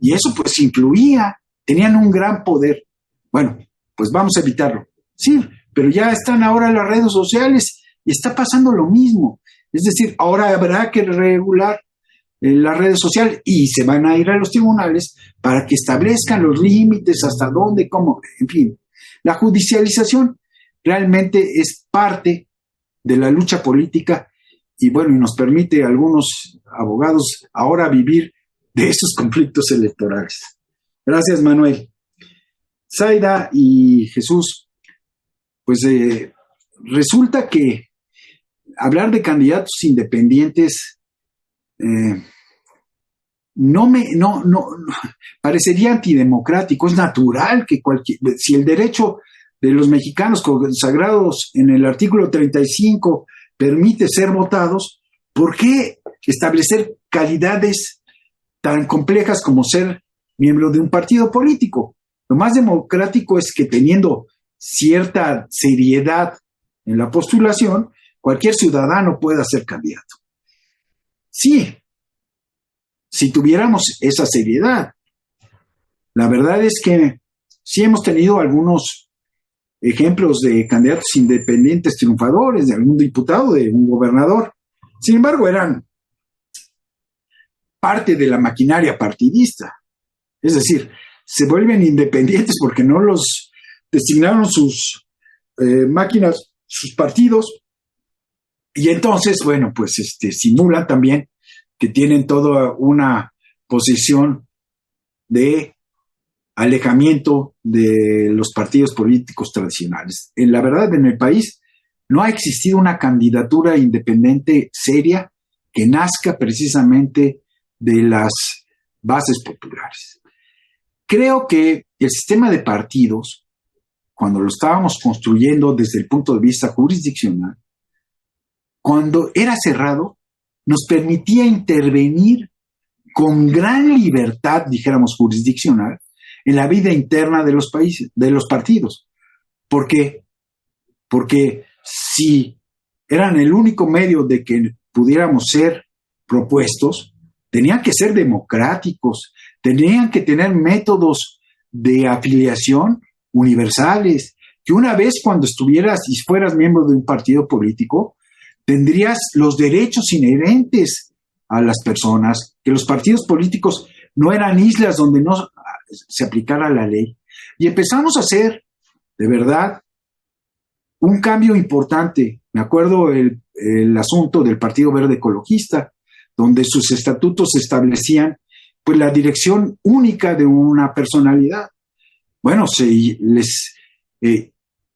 Y eso pues influía, tenían un gran poder. Bueno, pues vamos a evitarlo. Sí, pero ya están ahora las redes sociales y está pasando lo mismo. Es decir, ahora habrá que regular las redes sociales y se van a ir a los tribunales para que establezcan los límites, hasta dónde, cómo, en fin. La judicialización realmente es parte de la lucha política y bueno, y nos permite a algunos abogados ahora vivir de esos conflictos electorales. Gracias, Manuel. Zaida y Jesús, pues resulta que hablar de candidatos independientes no parecería antidemocrático. Es natural que si el derecho de los mexicanos consagrados en el artículo 35 permite ser votados, ¿por qué establecer calidades tan complejas como ser miembro de un partido político? Lo más democrático es que teniendo cierta seriedad en la postulación, cualquier ciudadano pueda ser candidato. Sí, si tuviéramos esa seriedad. La verdad es que sí hemos tenido algunos ejemplos de candidatos independientes triunfadores, de algún diputado, de un gobernador. Sin embargo, eran parte de la maquinaria partidista. Es decir, se vuelven independientes porque no los designaron sus máquinas, sus partidos, y entonces, bueno, pues simulan también que tienen toda una posición de alejamiento de los partidos políticos tradicionales. En la verdad, en el país no ha existido una candidatura independiente seria que nazca precisamente de las bases populares. Creo que el sistema de partidos, cuando lo estábamos construyendo desde el punto de vista jurisdiccional, cuando era cerrado, nos permitía intervenir con gran libertad, dijéramos, jurisdiccional, en la vida interna de los países, de los partidos. ¿Por qué? Porque si eran el único medio de que pudiéramos ser propuestos, tenían que ser democráticos, tenían que tener métodos de afiliación universales, que una vez cuando estuvieras y fueras miembro de un partido político, tendrías los derechos inherentes a las personas, que los partidos políticos no eran islas donde no se aplicara la ley. Y empezamos a hacer, de verdad, un cambio importante. Me acuerdo el asunto del Partido Verde Ecologista, donde sus estatutos establecían pues la dirección única de una personalidad. Bueno, se les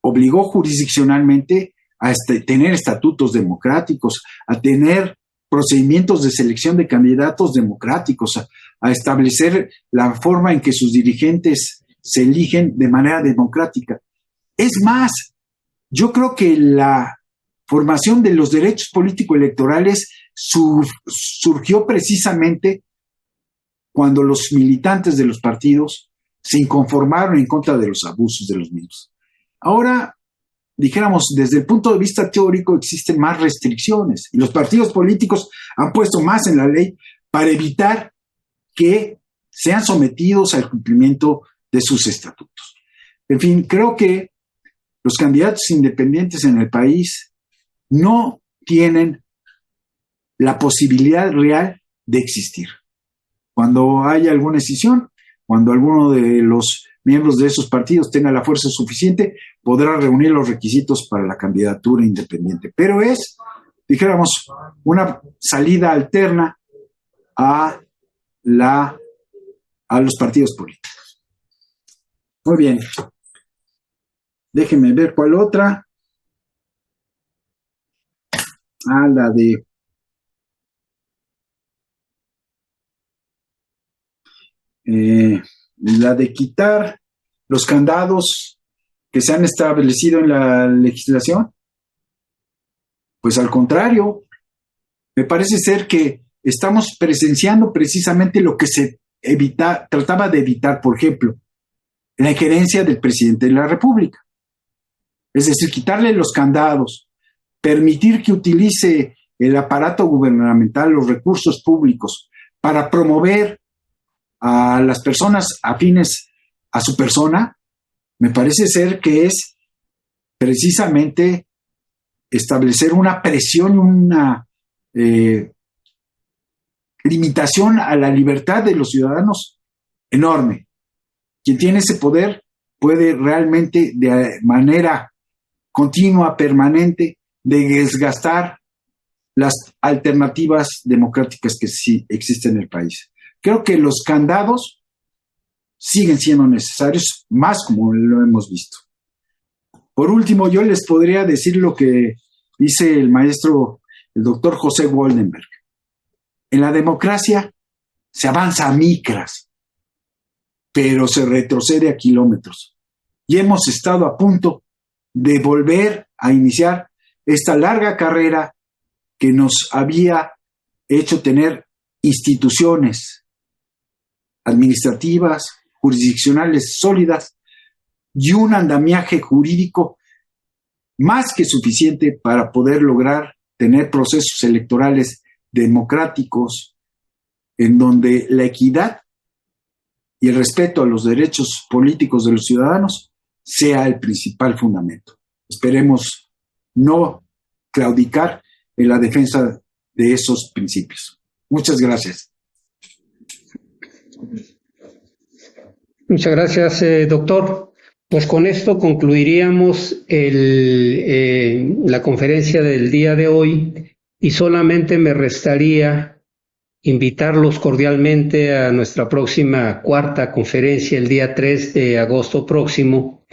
obligó jurisdiccionalmente a tener estatutos democráticos, a tener procedimientos de selección de candidatos democráticos, a establecer la forma en que sus dirigentes se eligen de manera democrática. Es más, yo creo que la formación de los derechos político-electorales surgió precisamente cuando los militantes de los partidos se inconformaron en contra de los abusos de los mismos. Ahora, dijéramos, desde el punto de vista teórico existen más restricciones y los partidos políticos han puesto más en la ley para evitar que sean sometidos al cumplimiento de sus estatutos. En fin, creo que los candidatos independientes en el país no tienen la posibilidad real de existir. Cuando haya alguna decisión, cuando alguno de los miembros de esos partidos tenga la fuerza suficiente, podrá reunir los requisitos para la candidatura independiente. Pero es, dijéramos, una salida alterna a los partidos políticos. Muy bien. Déjenme ver cuál otra. La de quitar los candados que se han establecido en la legislación. Pues al contrario, me parece ser que estamos presenciando precisamente lo que se trataba de evitar, por ejemplo, la injerencia del presidente de la República. Es decir, quitarle los candados, permitir que utilice el aparato gubernamental, los recursos públicos, para promover a las personas afines a su persona, me parece ser que es precisamente establecer una presión y una limitación a la libertad de los ciudadanos enorme. Quien tiene ese poder puede realmente de manera continua, permanente, desgastar las alternativas democráticas que sí existen en el país. Creo que los candados siguen siendo necesarios, más como lo hemos visto. Por último, yo les podría decir lo que dice el maestro, el doctor José Goldenberg. En la democracia se avanza a micras, pero se retrocede a kilómetros. Y hemos estado a punto de volver a iniciar esta larga carrera que nos había hecho tener instituciones administrativas, jurisdiccionales sólidas y un andamiaje jurídico más que suficiente para poder lograr tener procesos electorales democráticos en donde la equidad y el respeto a los derechos políticos de los ciudadanos sea el principal fundamento. Esperemos no claudicar en la defensa de esos principios. Muchas gracias. Muchas gracias, doctor. Pues con esto concluiríamos la conferencia del día de hoy y solamente me restaría invitarlos cordialmente a nuestra próxima cuarta conferencia el día 3 de agosto próximo,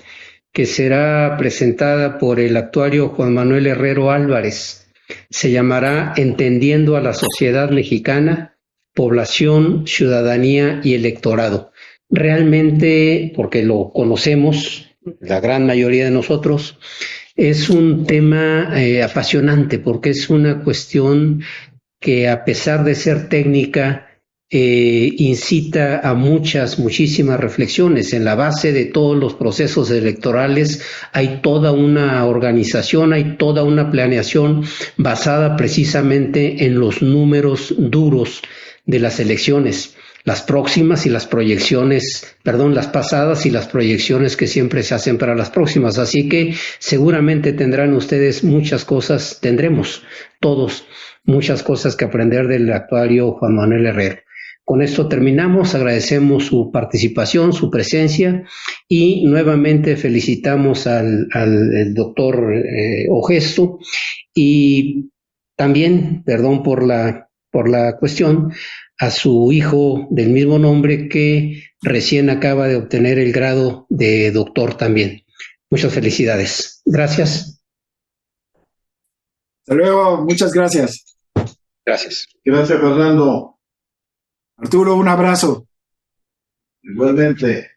que será presentada por el actuario Juan Manuel Herrero Álvarez. Se llamará Entendiendo a la Sociedad Mexicana, Población, Ciudadanía y Electorado. Realmente, porque lo conocemos, la gran mayoría de nosotros, es un tema apasionante, porque es una cuestión que a pesar de ser técnica, incita a muchísimas reflexiones. En la base de todos los procesos electorales hay toda una organización, hay toda una planeación basada precisamente en los números duros de las elecciones, las próximas y las proyecciones, las pasadas y las proyecciones que siempre se hacen para las próximas. Así que seguramente tendrán ustedes tendremos todos muchas cosas que aprender del actuario Juan Manuel Herrero. Con esto terminamos, agradecemos su participación, su presencia y nuevamente felicitamos al doctor Ogesto y también, perdón por la cuestión, a su hijo del mismo nombre que recién acaba de obtener el grado de doctor también. Muchas felicidades. Gracias. Hasta luego, muchas gracias. Gracias. Gracias, Fernando. Arturo, un abrazo. Igualmente.